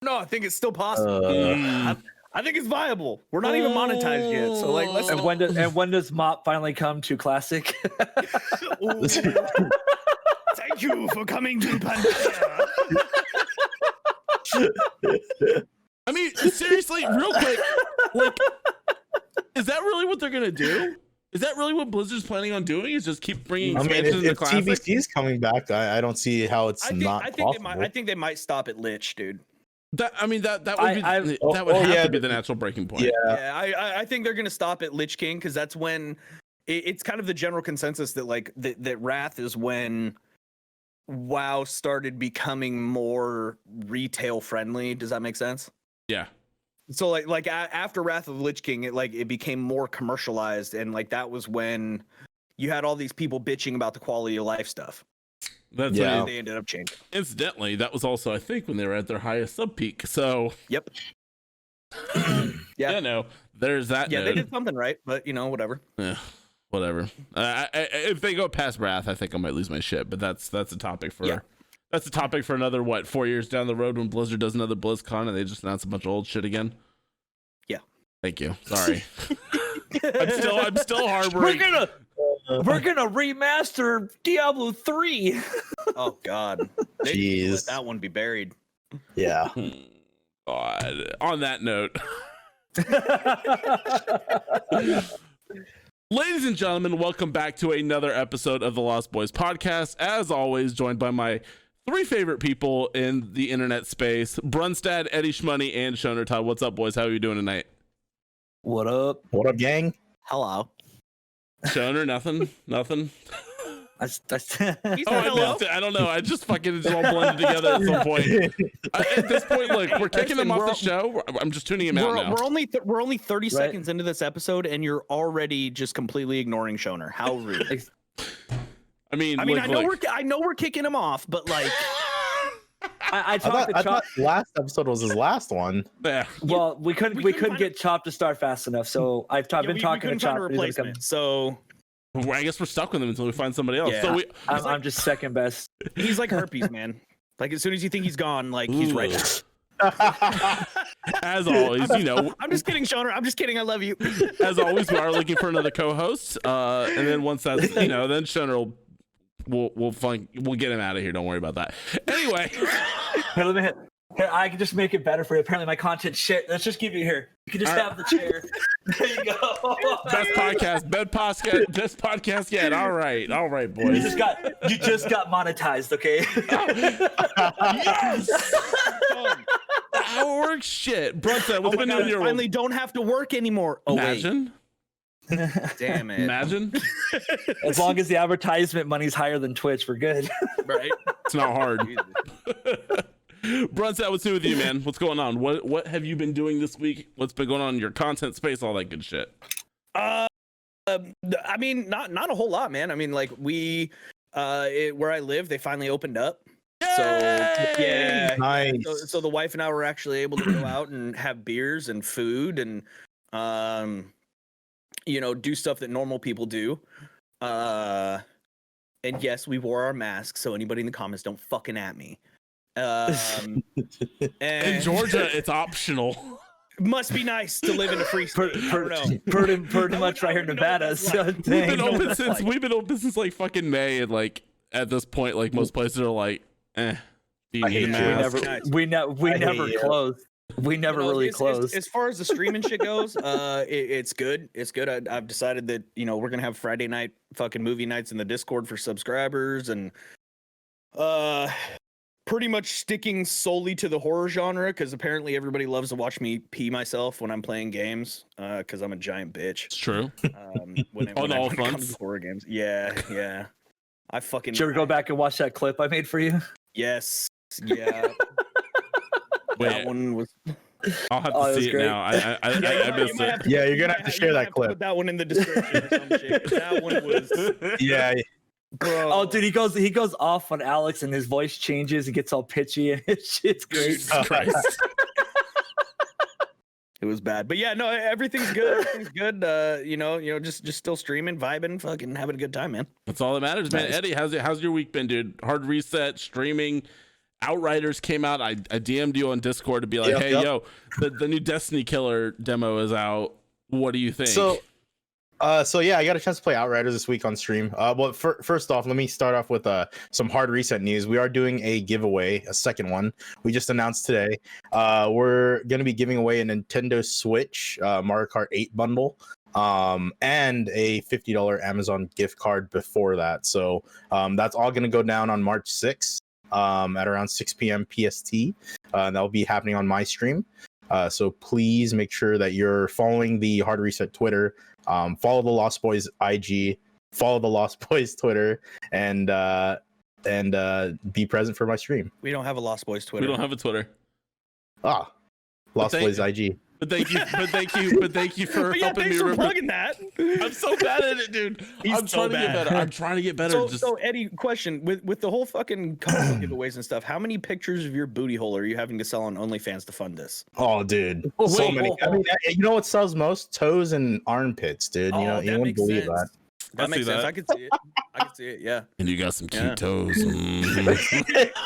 No, I think it's still possible. I think it's viable. We're not even Oh. monetized yet, so like, let's. And when does Mop finally come to Classic? Ooh. Thank you for coming to Pandaria. I mean, seriously, real quick, like, is that really what they're gonna do? Is that really what Blizzard's planning on doing? Is just keep bringing I mean, expansions if into Classic? TBC is coming back, I don't see how it's not possible. I think they might stop at Lich, dude. That would be that would have to be the natural breaking point. Yeah, I think they're gonna stop at Lich King because that's when it's kind of the general consensus that like that Wrath is when WoW started becoming more retail friendly. Does that make sense? Yeah. So like after Wrath of the Lich King, it became more commercialized, and like that was when you had all these people bitching about the quality of life stuff. That's when they ended up changing. Incidentally, that was also, I think, when they were at their highest sub peak. So yep. Yeah, no, there's that. Yeah, they did something right, but you know, whatever. Yeah, whatever. If they go past Wrath, I think I might lose my shit. But that's a topic for that's a topic for another 4 years down the road when Blizzard does another BlizzCon and they just announce a bunch of old shit again. Yeah. Thank you. Sorry. I'm still harboring. We're gonna remaster Diablo 3. Oh God. Jeez. Let that one be buried. Yeah. God. On that note. Ladies and gentlemen, welcome back to another episode of the Lost Boys podcast. As always, joined by my three favorite people in the internet space: Brunstad, Eddie Shmoney, and Shoner Todd. What's up, boys? How are you doing tonight? What up? What up, gang? Hello. Shoner, nothing. He's I don't know. I just fucking it's all blended together at some point. At this point, look, we're kicking him off the show. I'm just tuning him out now. We're only 30 seconds into this episode, and you're already just completely ignoring Shoner. How rude! I mean, I know we're kicking him off, but like, I thought last episode was his last one. Yeah. Well, we couldn't get Chop to start fast enough, so I've been talking to Chop. So well, I guess we're stuck with him until we find somebody else. Yeah. So I'm just second best. He's like herpes, man. Like as soon as you think he's gone, like he's right back. As always, you know. I'm just kidding, Shoner. I'm just kidding. I love you. As always, we are looking for another co-host. And then once that's then Shoner we'll get him out of here. Don't worry about that. Anyway. Here, let me hit. Here, I can just make it better for you. Apparently, my content's shit. Let's just keep you here. You can just have the chair. There you go. Best podcast yet. All right, boys. You just got monetized, okay? Yes. How it works, shit. Brunson, what's been doing your finally don't have to work anymore. Oh, imagine. Wait. Damn it. Imagine. As long as the advertisement money's higher than Twitch, we're good. Right. It's not hard. Brunson, what's new with you, man? What's going on? What have you been doing this week? What's been going on in your content space? All that good shit. I mean, not a whole lot, man. I mean, like where I live, they finally opened up. Yay! So yeah, Nice. So the wife and I were actually able to go out and have beers and food and do stuff that normal people do. And yes, we wore our masks, so anybody in the comments don't fucking at me. And in Georgia, it's optional. Must be nice to live in a free state. Pretty much right here in Nevada. So we've been open since like fucking May, and like at this point, like most places are like, do you need a mask? We never closed. We never really closed. As far as the streaming shit goes, it's good. It's good. I've decided that we're gonna have Friday night fucking movie nights in the Discord for subscribers, and pretty much sticking solely to the horror genre because apparently everybody loves to watch me pee myself when I'm playing games because I'm a giant bitch. It's true. When it comes to horror games, yeah. I fucking. Should we go back and watch that clip I made for you? Yes. Yeah. That one was. I'll have to see it now. I missed it. Yeah, you're gonna have to share that clip. Put that one in the description or some shit. That one was. Yeah. Bro. Oh, dude, he goes off on Alex and his voice changes. He gets all pitchy and shit's great. It was bad, but yeah, no, everything's good. Everything's good. Just still streaming, vibing, fucking having a good time, man. That's all that matters, man. Eddie, how's your week been, dude? Hard reset, streaming, Outriders came out. I DM'd you on Discord to be like, yo, the new Destiny Killer demo is out. What do you think? So yeah, I got a chance to play Outriders this week on stream. Well, first off, let me start off with some hard reset news. We are doing a giveaway, a second one. We just announced today. We're going to be giving away a Nintendo Switch Mario Kart 8 bundle, and a $50 Amazon gift card before that. So that's all going to go down on March 6th at around 6 p.m. PST. That'll be happening on my stream. So please make sure that you're following the Hard Reset Twitter. Follow the Lost Boys IG, follow the Lost Boys Twitter, and be present for my stream. We don't have a Lost Boys Twitter. We don't have a Twitter. Lost Boys IG. But thank you for helping me for plugging that. I'm so bad at it, dude. I'm trying to get better. So Eddie, question with the whole fucking console giveaways and stuff, how many pictures of your booty hole are you having to sell on OnlyFans to fund this? Oh, dude, so many. I mean, you know what sells most? Toes and armpits, dude. You know, you won't believe that. That makes sense. I can see it. I can see it. Yeah. And you got some cute toes.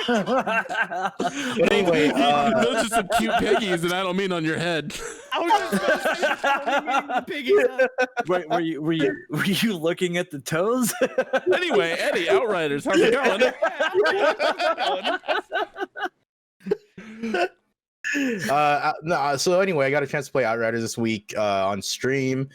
But anyway, those are some cute piggies, and I don't mean on your head. I was just the piggies. Wait, were you looking at the toes? Anyway, Eddie, Outriders, how's it going? So anyway, I got a chance to play Outriders this week on stream.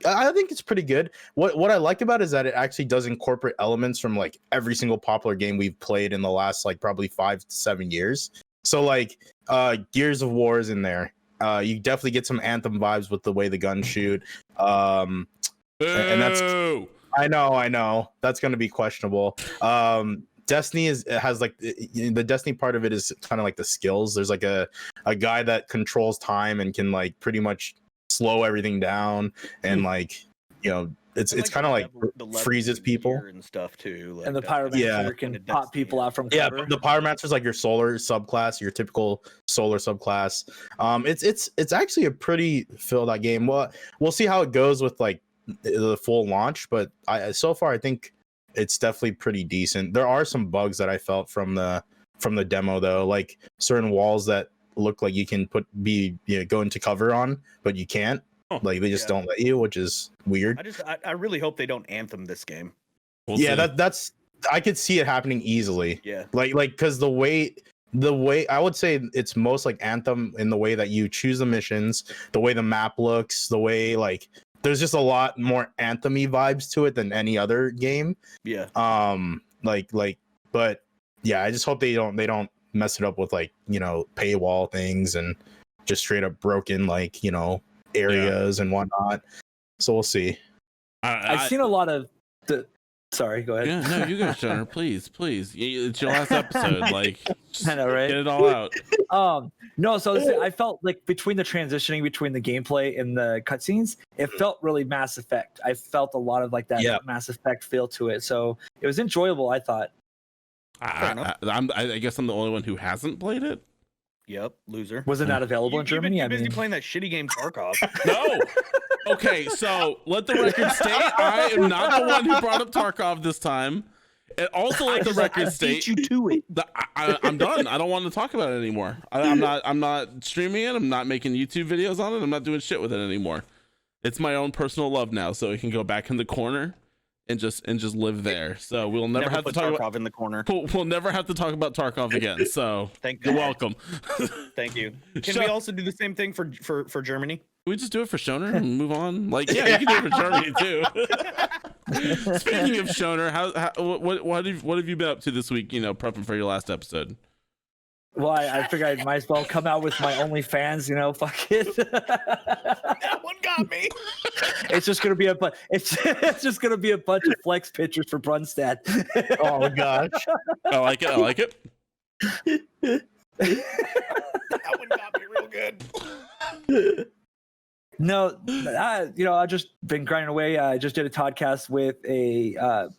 I think it's pretty good. What I like about it is that it actually does incorporate elements from like every single popular game we've played in the last like probably 5 to 7 years. So like Gears of War is in there. You definitely get some Anthem vibes with the way the guns shoot. And that's I know that's going to be questionable. Destiny has like the Destiny part of it is kind of like the skills. There's like a guy that controls time and can like pretty much slow everything down, and like, you know, it's kind of like freezes people and stuff too. Like and the pyromancer can pop people out from cover. Yeah, the pyromancer is like your solar subclass, your typical solar subclass. It's actually a pretty filled out game. Well, we'll see how it goes with like the full launch, but so far I think it's definitely pretty decent. There are some bugs that I felt from the demo though, like certain walls that look like you can go into cover on, but you can't. Like they just don't let you, which is weird. I really hope they don't Anthem this game. That's I could see it happening easily. Yeah, like because the way I would say it's most like Anthem in the way that you choose the missions, the way the map looks, the way like there's just a lot more Anthem-y vibes to it than any other game. Yeah. But yeah, I just hope they don't mess it up with like, you know, paywall things and just straight up broken like, you know, areas and whatnot. So we'll see. I've seen a lot of the. Sorry, go ahead. Yeah, no, you go, Shunner. Please. It's your last episode. Like, I know, right? Get it all out. No, so I felt like between the transitioning between the gameplay and the cutscenes, it felt really Mass Effect. I felt a lot of like that Mass Effect feel to it. So it was enjoyable, I thought. I guess I'm the only one who hasn't played it. Yep, loser. Was it not available in Germany? You've been busy playing that shitty game Tarkov. No. Okay, so let the record state I am not the one who brought up Tarkov this time. And also let the record state you to it. I'm done. I don't want to talk about it anymore. I'm not streaming it. I'm not making YouTube videos on it. I'm not doing shit with it anymore. It's my own personal love now, so it can go back in the corner and just live there. So we'll never have to talk about Tarkov in the corner. We'll never have to talk about Tarkov again. So you're welcome. Thank you. Can we also do the same thing for Germany? Can we just do it for Shoner and move on? Like, yeah, you can do it for Germany too. Speaking of Shoner, what have you been up to this week? You know, prepping for your last episode. Well, I figured I might as well come out with my OnlyFans. You know, fuck it. That one got me. It's just gonna be it's just gonna be a bunch of flex pictures for Brunstad. Oh my gosh, I like it. That one got me real good. No, I've just been grinding away. I just did a podcast with a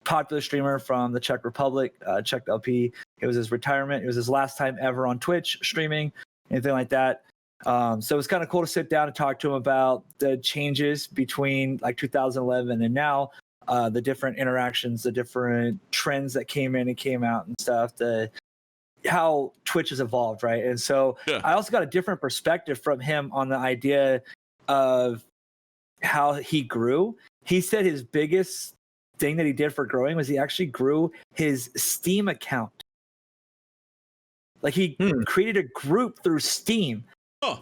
popular streamer from the Czech Republic, Czech LP. It was his retirement. It was his last time ever on Twitch streaming, anything like that. So it was kind of cool to sit down and talk to him about the changes between like 2011 and now. the different interactions, the different trends that came in and came out and stuff, how Twitch has evolved, right? And so I also got a different perspective from him on the idea of how he grew. He said his biggest thing that he did for growing was he actually grew his Steam account. Like he created a group through Steam,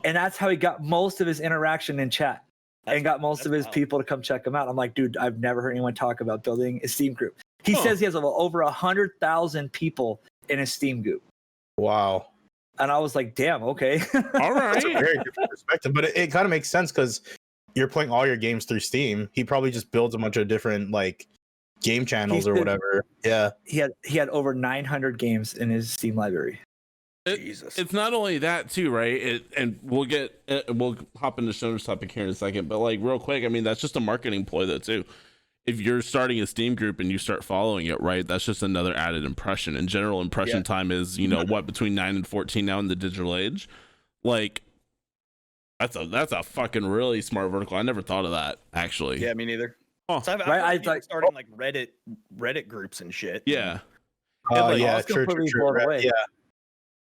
and that's how he got most of his interaction in chat and got most of his people to come check him out. I'm like, dude, I've never heard anyone talk about building a Steam group. He says he has over 100,000 people in his Steam group. Wow. And I was like, damn, okay. All right. That's a very different perspective, but it kind of makes sense because you're playing all your games through Steam. He probably just builds a bunch of different like game channels or whatever. Yeah. He had over 900 games in his Steam library. Jesus. It's not only that too, right? And we'll hop into Shonder's topic here in a second, but like real quick, I mean, that's just a marketing ploy though too. If you're starting a Steam group and you start following it, right, that's just another added impression. And general impression time is, between 9 and 14 now in the digital age. Like, that's a fucking really smart vertical. I never thought of that, actually. Yeah, me neither. Oh. So I've like starting like Reddit groups and shit. Yeah. I was yeah, completely blown away. Yeah.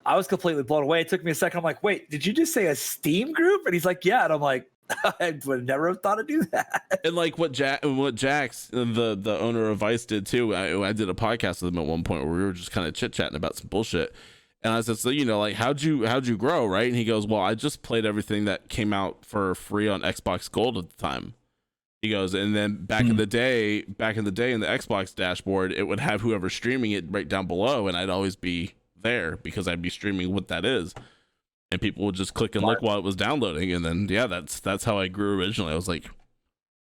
I was completely blown away. It took me a second. I'm like, wait, did you just say a Steam group? And he's like, yeah. And I'm like, I would never have thought to do that. And like what Jax, the owner of Vice, did too. I did a podcast with him at one point where we were just kind of chit chatting about some bullshit. And I said, so like how'd you grow, right? And he goes, well, I just played everything that came out for free on Xbox Gold at the time. He goes, and then back in the day in the Xbox dashboard, it would have whoever's streaming it right down below, and I'd always be there because I'd be streaming what that is. And people would just click and look while it was downloading, and then that's how I grew originally. I was like,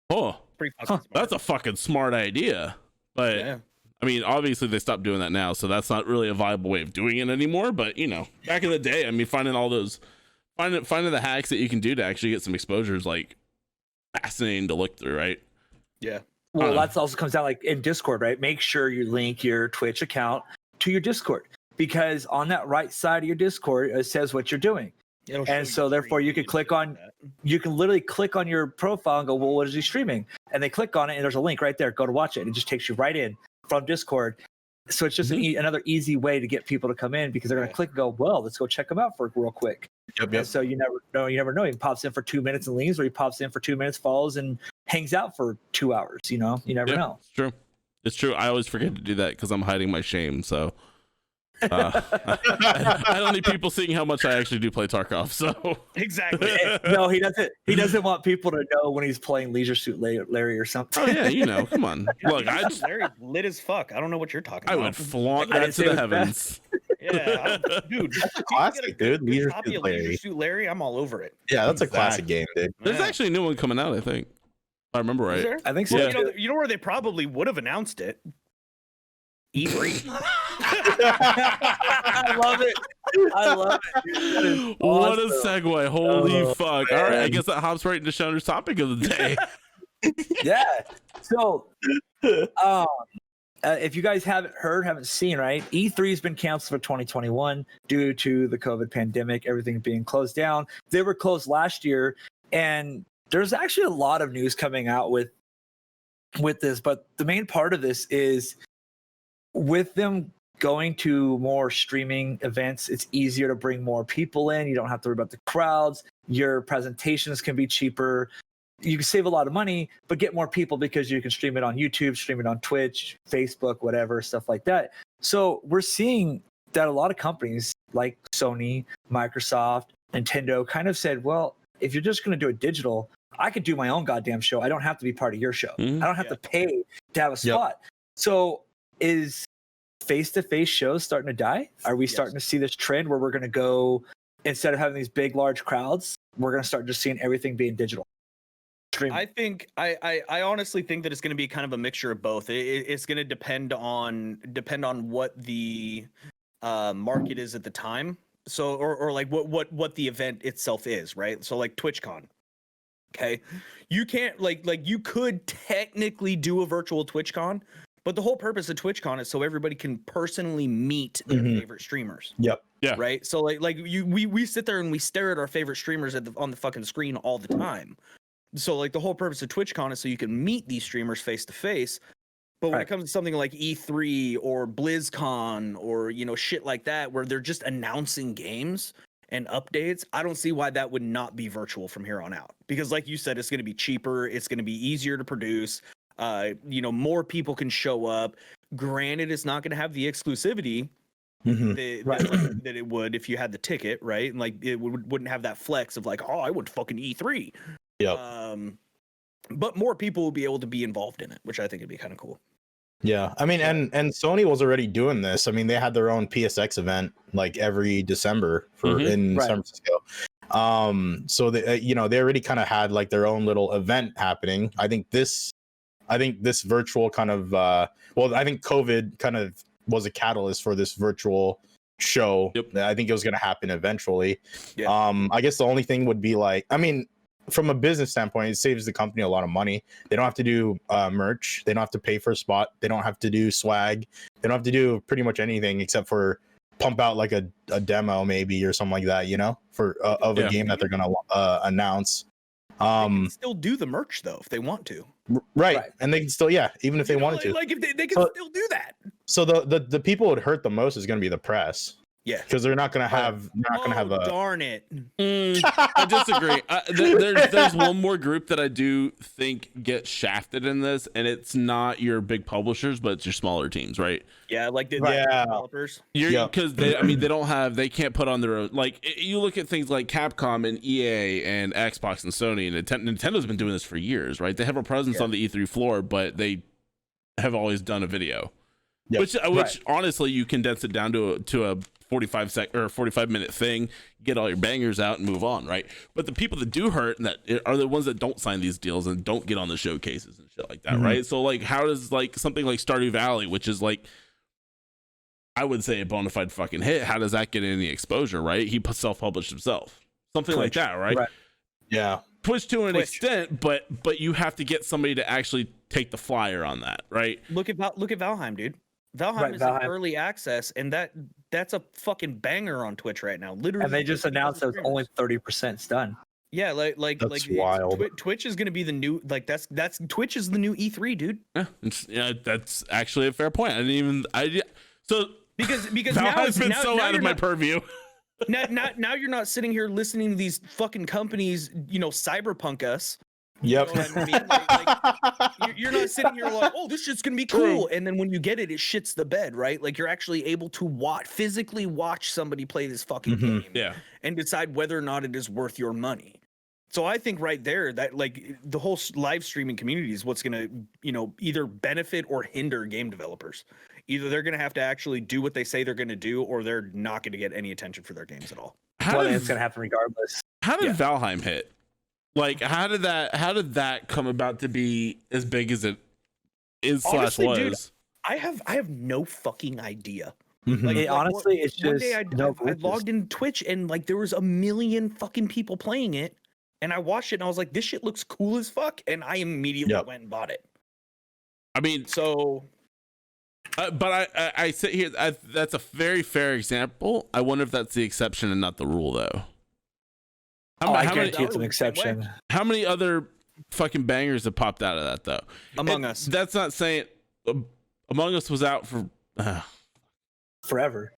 that's a fucking smart idea. But I mean, obviously they stopped doing that now, so that's not really a viable way of doing it anymore. But back in the day, I mean, finding all those finding the hacks that you can do to actually get some exposure is like fascinating to look through, right? Yeah. Well, that also comes down like in Discord, right? Make sure you link your Twitch account to your Discord, because on that right side of your Discord, it says what you're doing. And so therefore you can literally click on your profile and go, well, what is he streaming? And they click on it and there's a link right there. Go to watch it. It just takes you right in from Discord. So it's just another easy way to get people to come in, because they're going to click and go, well, let's go check them out for real quick. Yep. So you never know. He pops in for 2 minutes and leaves, or he pops in for 2 minutes, follows, and hangs out for 2 hours. You never know. It's true. I always forget to do that because I'm hiding my shame. So I don't need people seeing how much I actually do play Tarkov. So exactly. No, he doesn't. He doesn't want people to know when he's playing Leisure Suit Larry or something. Oh yeah, come on. Look, Larry's lit as fuck. I don't know what you're talking about. I would flaunt that to the heavens. Yeah, dude. That's a classic, dude. Leisure Suit Larry. I'm all over it. Yeah, that's a classic game, dude. There's actually a new one coming out, I think. If I remember right. I think so. Well, you know where they probably would have announced it? E3. I love it. Dude. What a segue. Holy fuck. All right, I guess that hops right into Shonder's topic of the day. Yeah. So, if you guys haven't seen, right, E3 has been canceled for 2021 due to the COVID pandemic, everything being closed down. They were closed last year, and there's actually a lot of news coming out with this, but the main part of this is with them going to more streaming events, it's easier to bring more people in. You don't have to worry about the crowds. Your presentations can be cheaper. You can save a lot of money, but get more people because you can stream it on YouTube, stream it on Twitch, Facebook, whatever, stuff like that. So we're seeing that a lot of companies like Sony, Microsoft, Nintendo kind of said, well, if you're just going to do it digital, I could do my own goddamn show. I don't have to be part of your show. I don't have to pay to have a spot. So is face-to-face shows starting to die? Are we starting to see this trend where we're going to go, instead of having these big, large crowds, we're going to start just seeing everything being digital? I think I honestly think that it's going to be kind of a mixture of both. It's going to depend on what the market is at the time. So or like what the event itself is, right? So like TwitchCon. Okay, you can't like you could technically do a virtual TwitchCon, but the whole purpose of TwitchCon is so everybody can personally meet their favorite streamers. Yep. Yeah. Right. So we sit there and we stare at our favorite streamers on the fucking screen all the time. So like the whole purpose of TwitchCon is so you can meet these streamers face to face. But when it comes to something like E3 or BlizzCon or, you know, shit like that, where they're just announcing games and updates, I don't see why that would not be virtual from here on out. Because like you said, it's going to be cheaper. It's going to be easier to produce. You know, more people can show up. Granted, it's not going to have the exclusivity that it would if you had the ticket, right? And like it wouldn't have that flex of like, oh, I went fucking E3. Yep. But more people will be able to be involved in it, which I think would be kind of cool. Yeah, I mean, and Sony was already doing this. I mean, they had their own PSX event like every December in San Francisco. So they, you know, they already kind of had like their own little event happening. I think this virtual kind of, I think COVID kind of was a catalyst for this virtual show. Yep. I think it was going to happen eventually. Yeah. I guess the only thing would be like, I mean, from a business standpoint, it saves the company a lot of money. They don't have to do merch. They don't have to pay for a spot. They don't have to do swag. They don't have to do pretty much anything except for pump out like a demo maybe or something like that, you know, for of a game that they're gonna announce. They can still do the merch though if they want to. Right. And they can still, even if they wanted to. Like if they can still do that. So the people it would hurt the most is gonna be the press. Yeah, because they're not gonna have a. Darn it! I disagree. There's one more group that I do think get shafted in this, and it's not your big publishers, but it's your smaller teams, right? Yeah, like the developers. Because they can't put on their own. Like you look at things like Capcom and EA and Xbox and Sony, and Nintendo's been doing this for years, right? They have a presence on the E3 floor, but they have always done a video. Yep. Which honestly, you condense it down to a 45-minute thing, get all your bangers out and move on, right? But the people that do hurt and that are the ones that don't sign these deals and don't get on the showcases and shit like that, right? So like, how does like something like Stardew Valley, which is like, I would say a bona fide fucking hit, how does that get any exposure, right? He self-published himself, something like that, right? Yeah, Twitch to an extent, but you have to get somebody to actually take the flyer on that, right? Look at Valheim, dude. Valheim is in early access, and that's a fucking banger on Twitch right now. Literally, and they just announced that it's only 30% done. Yeah, like wild. Twitch is going to be the new that's Twitch is the new E3, dude. Yeah, that's actually a fair point. So because Valheim's been so out of my purview. now you're not sitting here listening to these fucking companies, you know, cyberpunk us. Yep. You know what I mean? Like, you're not sitting here like, oh, this shit's gonna be cool, and then when you get it, it shits the bed, right? Like you're actually able to physically watch somebody play this fucking game, and decide whether or not it is worth your money. So I think right there that like the whole live streaming community is what's gonna, you know, either benefit or hinder game developers. Either they're gonna have to actually do what they say they're gonna do, or they're not gonna get any attention for their games at all. It's gonna happen regardless. How did Valheim hit? Like, how did that come about to be as big as it is? Honestly, was? Dude, I have no fucking idea. Like, honestly, it's just one day I logged in Twitch and like there was 1 million fucking people playing it, and I watched it and I was like, this shit looks cool as fuck, and I immediately went and bought it. I mean, so. But I sit here. That's a very fair example. I wonder if that's the exception and not the rule, though. I guarantee it's an exception. How many other fucking bangers have popped out of that though? Among Us. That's not saying Among Us was out for forever,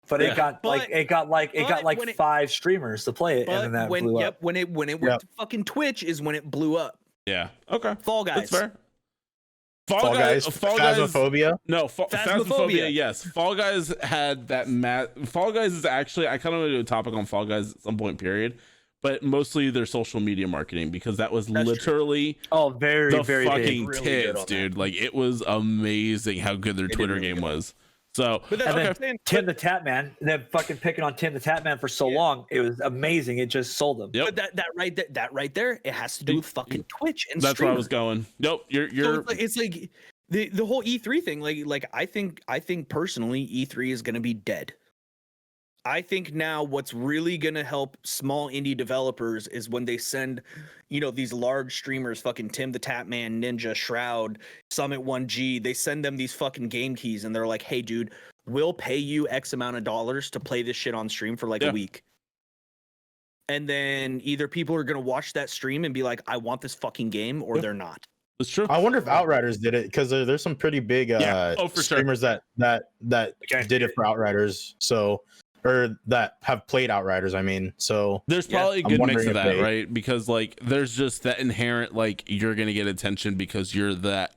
but it got like 5 streamers to play it, and then that blew up. When it went to fucking Twitch is when it blew up. Yeah. Okay. Fall Guys. That's fair. Fall Guys. Phasmophobia. No, Phasmophobia. Yes. Fall Guys had that. Fall Guys is actually. I kind of want to do a topic on Fall Guys at some point. Period. But mostly their social media marketing, because that's literally very fucking big. tits, dude. Like it was amazing how good their Twitter game was. So then Tim the Tap Man, they're fucking picking on Tim the Tap Man for so long. It was amazing. It just sold them. Yep. But that right there, it has to do with fucking Twitch and that's streamers. where I was going. Nope, you're. So it's like the whole E3 thing. Like I think personally, E3 is gonna be dead. I think now what's really going to help small indie developers is when they send, you know, these large streamers, fucking Tim the Tapman, Ninja, Shroud, Summit 1G, they send them these fucking game keys and they're like, hey, dude, we'll pay you X amount of dollars to play this shit on stream for like a week. and then either people are going to watch that stream and be like, I want this fucking game, or they're not. It's true. I wonder if Outriders did it, because there's some pretty big for streamers sure. that did it for Outriders. So, or that have played Outriders. I mean, so there's Yeah. probably a I'm good mix wondering of if that, they- right? Because like there's just that inherent like you're gonna get attention because you're that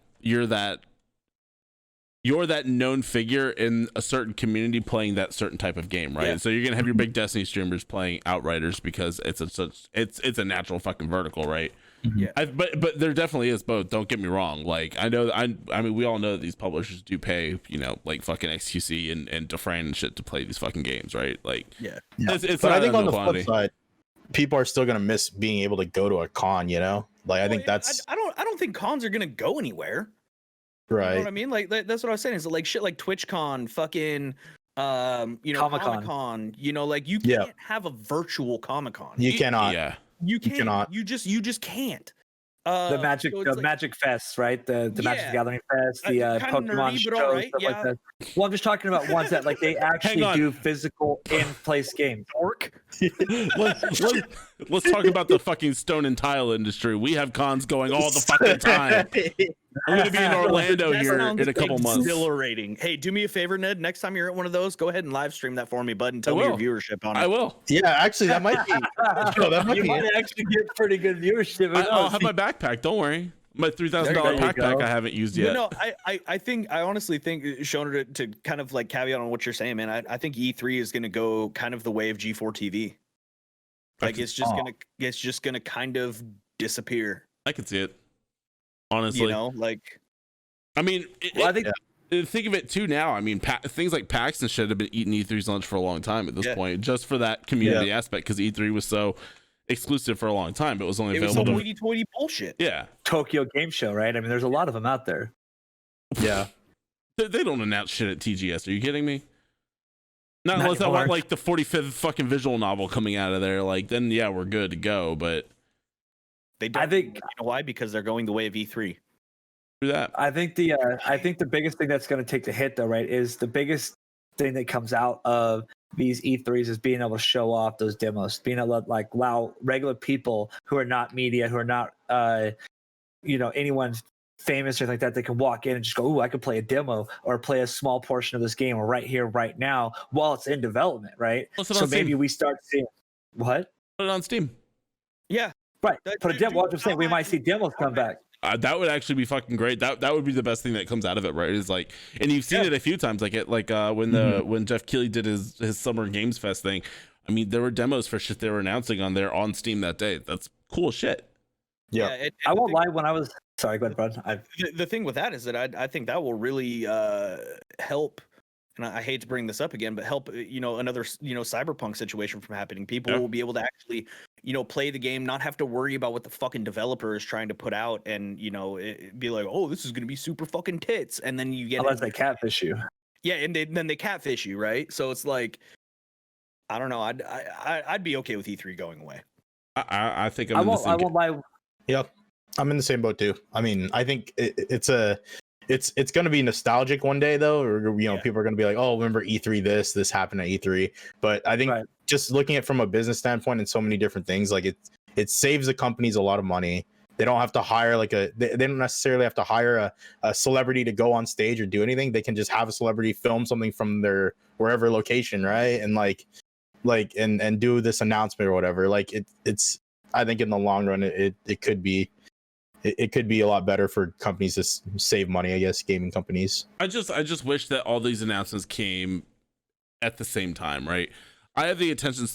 known figure in a certain community playing that certain type of game, right? Yeah. So you're gonna have your big Destiny streamers playing Outriders because it's a natural fucking vertical, right? Yeah. But there definitely is both. Don't get me wrong. Like I mean we all know that these publishers do pay, you know, like fucking XQC and Dufresne and shit to play these fucking games, right? Like Yeah. it's but not I think a on the quantity. flip side, people are still gonna miss being able to go to a con. You know, like I think that's I don't think cons are going to go anywhere. You know right. what I mean? Like that's what I was saying. Is like shit like TwitchCon, fucking, you know, Comic-Con. Comic-Con. You know, like you Yeah. can't have a virtual Comic-Con. You cannot. Yeah. You can't. cannot. You just can't. The Magic, so it's the like- Magic Fest, right? The Magic Yeah. the Gathering Fest, the Kinda Pokemon nerdy, but shows, alright, stuff yeah. like that. Well, I'm just talking about ones that like they actually on. do physical in-place games. Let's talk about the fucking stone and tile industry. We have cons going all the fucking time. I'm gonna be in Orlando That here sounds in a couple months. Exhilarating. Hey, do me a favor, Ned. Next time you're at one of those, go ahead and live stream that for me, bud, and tell me your will. viewership on it. I will. Yeah, actually, that might be. No, that might You be. might actually get pretty good viewership. Who I'll knows? have my backpack. Don't worry. My $3,000 There you backpack go. I haven't used You yet. know, I honestly think, Shona, to kind of like caveat on what you're saying, man. I think E3 is going to go kind of the way of G4 TV. Like it's just gonna kind of disappear. I can see it. Honestly, You know, like I mean, Well, I think think of it too now. I mean, things like PAX and shit have been eating E3's lunch for a long time at this Yeah. point, just for that community aspect, because E3 was so exclusive for a long time. It was only it was available some to hoity-toity bullshit. yeah. Tokyo Game Show, right? I mean, there's a lot of them out there. Yeah. They don't announce shit at TGS. Are you kidding me? Not Not unless I want anymore. like the 45th fucking visual novel coming out of there. Like then yeah, we're good to go. But They don't. I think You know why? Because they're going the way of E3. do that. I think the biggest thing that's going to take the hit though, right, is the biggest thing that comes out of these E3s is being able to show off those demos, being able to like allow regular people who are not media, who are not anyone famous or anything like that, they can walk in and just go, "Ooh, I could play a demo or play a small portion of this game right here, right now, while it's in development," right? Post it So on maybe Steam. we start seeing what? Put it on Steam. Yeah. Right. That- Put a dude, demo. What I'm dude, saying, we how might much- see demos come back. That would actually be fucking great. That would be the best thing that comes out of it, right? Is like, and you've seen it a few times, when Jeff Keighley did his Summer Games Fest thing. I mean, there were demos for shit they were announcing on there on Steam that day. That's cool shit. Yeah. and I the won't thing- lie. When I was sorry, go ahead, bud. The thing with that is that I think that will really help. And I hate to bring this up again, but help another cyberpunk situation from happening. People Yeah. will be able to actually play the game, not have to worry about what the fucking developer is trying to put out, and be like, oh, this is gonna be super fucking tits, and then you get Unless they catfish you. yeah, and then they catfish you, right? So it's like, I don't know, I'd be okay with E3 going away. I think I'm I in the won't. same I won't lie. Yep. I'm in the same boat too. I mean, I think it's going to be nostalgic one day though, or Yeah. people are going to be like, "Oh, remember E3 this happened at E3." But I think Right. just looking at it from a business standpoint and so many different things, like it saves the companies a lot of money. They don't have to hire they don't necessarily have to hire a celebrity to go on stage or do anything. They can just have a celebrity film something from their wherever location, right? And and do this announcement or whatever. Like it's I think in the long run it could be a lot better for companies to save money, I guess, gaming companies. I just wish that all these announcements came at the same time, right? I have the attention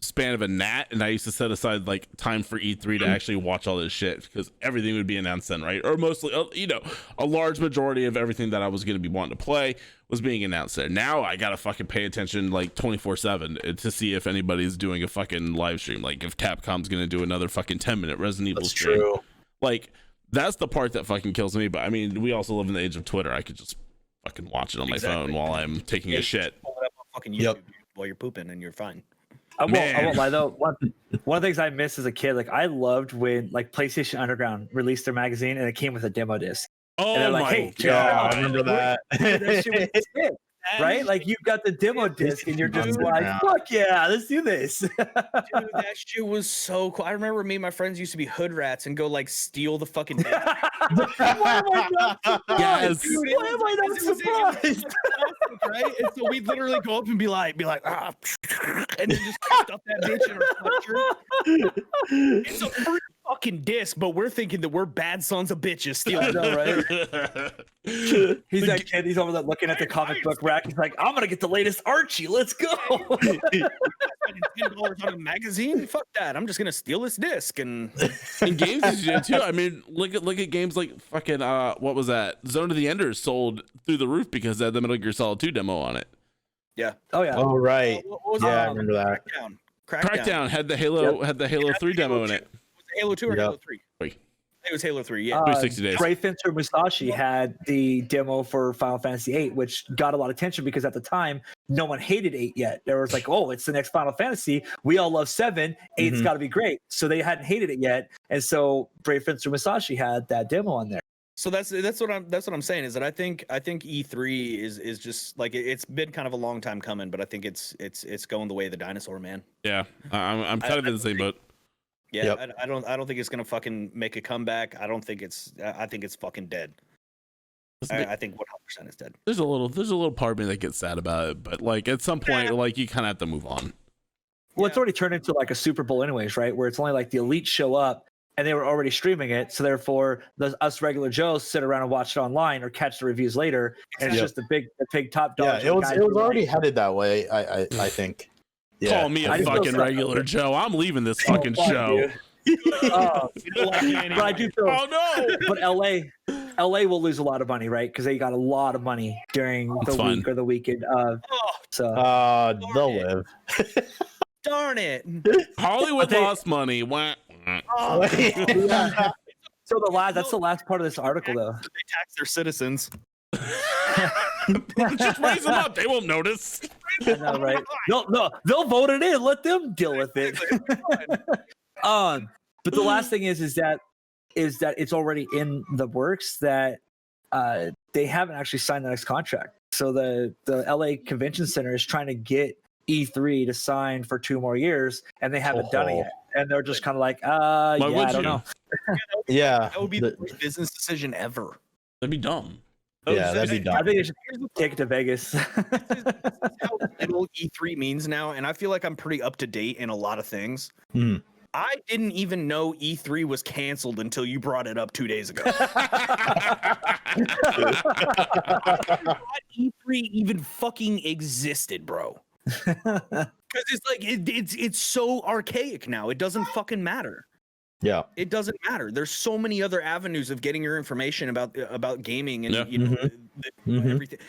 span of a gnat, and I used to set aside like time for E3 to actually watch all this shit because everything would be announced then, right? Or mostly, a large majority of everything that I was going to be wanting to play was being announced there. Now I gotta fucking pay attention like 24/7 to see if anybody's doing a fucking live stream, like if Capcom's going to do another fucking 10-minute Resident Evil That's stream. true. Like that's the part that fucking kills me. But I mean, we also live in the age of Twitter. I could just fucking watch it on my Exactly. phone while I'm taking Yeah, a you shit. Pull it up on fucking YouTube Yep. while you're pooping, and you're fine. I Man. won't lie though. One of the things I missed as a kid, like I loved when like PlayStation Underground released their magazine and it came with a demo disc. Oh they're like, my "Hey, check it Yeah, out." god! I remember that. That shit was sick. right? Like you've got the demo disc, and you're just like, "Fuck yeah, let's do this." Dude, that shit was so cool. I remember me and my friends used to be hood rats and go like steal the fucking disc. Why am I not surprised? Yes. Dude, why am I not surprised? Right? And so we'd literally go up and be like, ah, and then just stuff that bitch in our sweatshirt. It's a free fucking disc, but we're thinking that we're bad sons of bitches stealing. I know, right? He's that kid. He's over there looking at the comic book rack. He's like, "I'm gonna get the latest Archie. Let's go." $10 on a magazine? Fuck that! I'm just gonna steal this disc and games you do too. I mean, look at games like fucking what was that? Zone of the Enders sold through the roof because they had the Metal Gear Solid 2 demo on it. yeah. Oh yeah. Oh right. What was Yeah, it? I remember that. Crackdown. Crackdown had the Halo 3 demo in it. Was it Halo 2 or Yep. Halo 3? Wait. It was Halo 3. Yeah. 360 days. Ray Fencer Musashi had the demo for Final Fantasy VIII, which got a lot of attention because at the time no one hated 8 yet. There was like, "Oh, it's the next Final Fantasy. We all love 7. 8's got to be great." So they hadn't hated it yet, and so Ray Fencer Musashi had that demo on there. So that's what I'm saying is that I think E3 is just like it's been kind of a long time coming, but I think it's going the way of the dinosaur, man. Yeah, I'm kind of in the same boat. Yeah, Yep. I don't think it's gonna fucking make a comeback. I think it's fucking dead. I think 100% is dead. There's a little part of me that gets sad about it, but like at some point, like you kind of have to move on. Well, it's already turned into like a Super Bowl, anyways, right? Where it's only like the elite show up, and they were already streaming it, so therefore, us regular Joes sit around and watch it online or catch the reviews later, and it's just the big top Yeah, dogs. it was already headed that way. I think. Yeah. Call me a I just fucking feel regular Joe. I'm leaving this fucking show. But I do feel. Oh no! But LA will lose a lot of money, right? Because they got a lot of money during That's the fine. week or the weekend. So They'll live. Darn it! Hollywood lost money. Wah. Oh, so that's the last part of this article, though. they tax their citizens. Just raise them up. They won't notice. I know, right? They'll vote it in. Let them deal with it. But the last thing is that it's already in the works that they haven't actually signed the next contract. So the LA Convention Center is trying to get E3 to sign for 2 more years, and they haven't done it yet. And they're just kind of like, I don't know. Yeah, That would be the worst business decision ever. That'd be dumb. Yeah, that'd be dumb. I think they should take it to Vegas. This is how little E3 means now, and I feel like I'm pretty up to date in a lot of things. Mhm. I didn't even know E3 was canceled until you brought it up 2 days ago. E3 even fucking existed, bro. Because it's like it's so archaic now. It doesn't fucking matter. Yeah. It doesn't matter. There's so many other avenues of getting your information about gaming and Yeah. everything.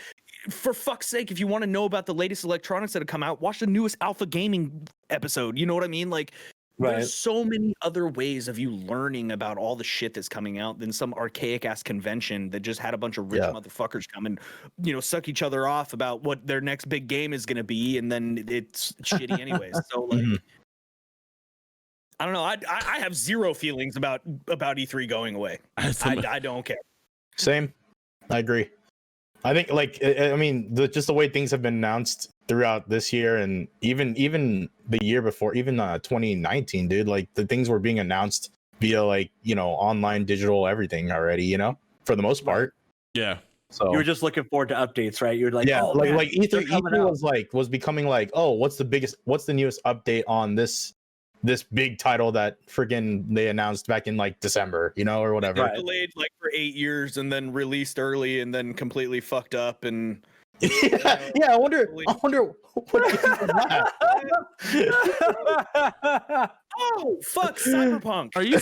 For fuck's sake, if you want to know about the latest electronics that have come out, watch the newest Alpha Gaming episode. You know what I mean? Like, Right. there's so many other ways of you learning about all the shit that's coming out than some archaic ass convention that just had a bunch of rich motherfuckers come and, suck each other off about what their next big game is going to be, and then it's shitty anyways. So like, I don't know. I have zero feelings about E3 going away. I don't care. Same. I agree. I think I mean just the way things have been announced throughout this year and even the year before, even 2019, dude, like the things were being announced via online digital everything already, for the most part. Yeah. So You were just looking forward to updates, right? You were like, yeah, oh, like man, E3 they're coming out. was becoming like, oh, what's the newest update on this big title that friggin' they announced back in like December, or whatever. Right. Delayed like for 8 years and then released early and then completely fucked up and Yeah, I wonder what came from that. oh fuck Cyberpunk. Are you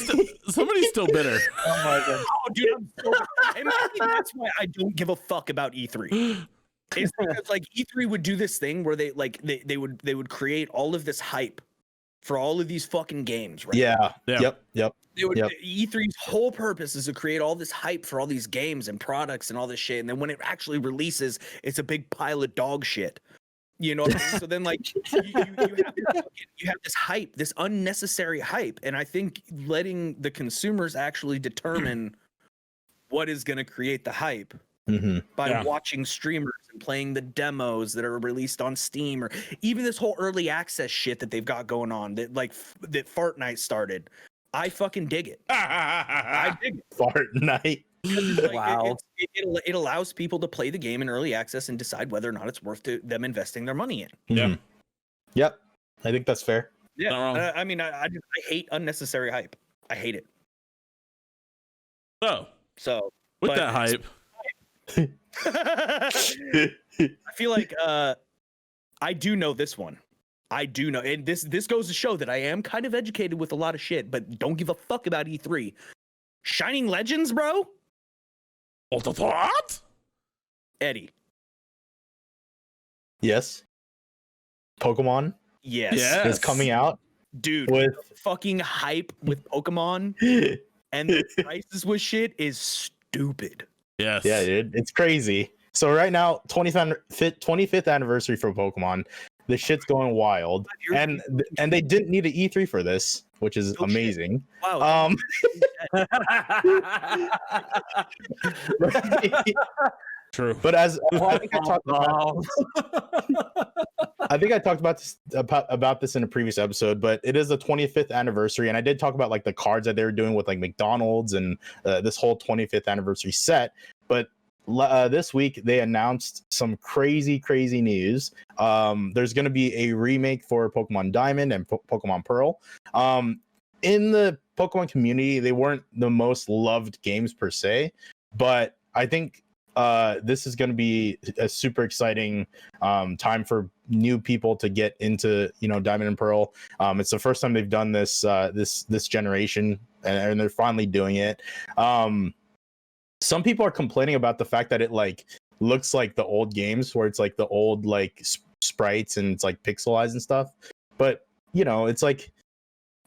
somebody's still bitter? Oh my god. Oh dude, I'm so and maybe that's why I don't give a fuck about E3. It's because like E3 would do this thing where they would create all of this hype for all of these fucking games, right? Yeah. Yep. E3's whole purpose is to create all this hype for all these games and products and all this shit, and then when it actually releases, it's a big pile of dog shit. You know what I mean? So then, like, you have this hype, this unnecessary hype, and I think letting the consumers actually determine what is going to create the hype by watching streamers and playing the demos that are released on Steam, or even this whole early access shit that they've got going on that that Fortnite started. I fucking dig it. I dig it. Fortnite. Wow. It allows people to play the game in early access and decide whether or not it's worth them investing their money in. Yeah. Yep. I think that's fair. Yeah. I mean, I hate unnecessary hype. I hate it. So with that hype, I feel like I do know this one. I do know, and this goes to show that I am kind of educated with a lot of shit, but don't give a fuck about E3. Shining Legends, bro. What? Eddie. Yes. Pokemon. Yes. Is coming out, dude. With fucking hype with Pokemon and the prices with shit is stupid. Yes. Yeah, dude. It's crazy. So right now, 25th anniversary for Pokemon. The shit's going wild, and they didn't need an E3 for this, which is amazing. Shit. Wow. True. But as I think I talked about this in a previous episode, but it is the 25th anniversary, and I did talk about like the cards that they were doing with like McDonald's and this whole 25th anniversary set. But this week they announced some crazy news. There's going to be a remake for Pokemon Diamond and Pokemon Pearl. In the Pokemon community, they weren't the most loved games per se, but I think this is going to be a super exciting time for new people to get into, Diamond and Pearl. It's the first time they've done this this generation, and they're finally doing it. Some people are complaining about the fact that it like looks like the old games, where it's like the old like sprites and it's like pixelized and stuff. But it's like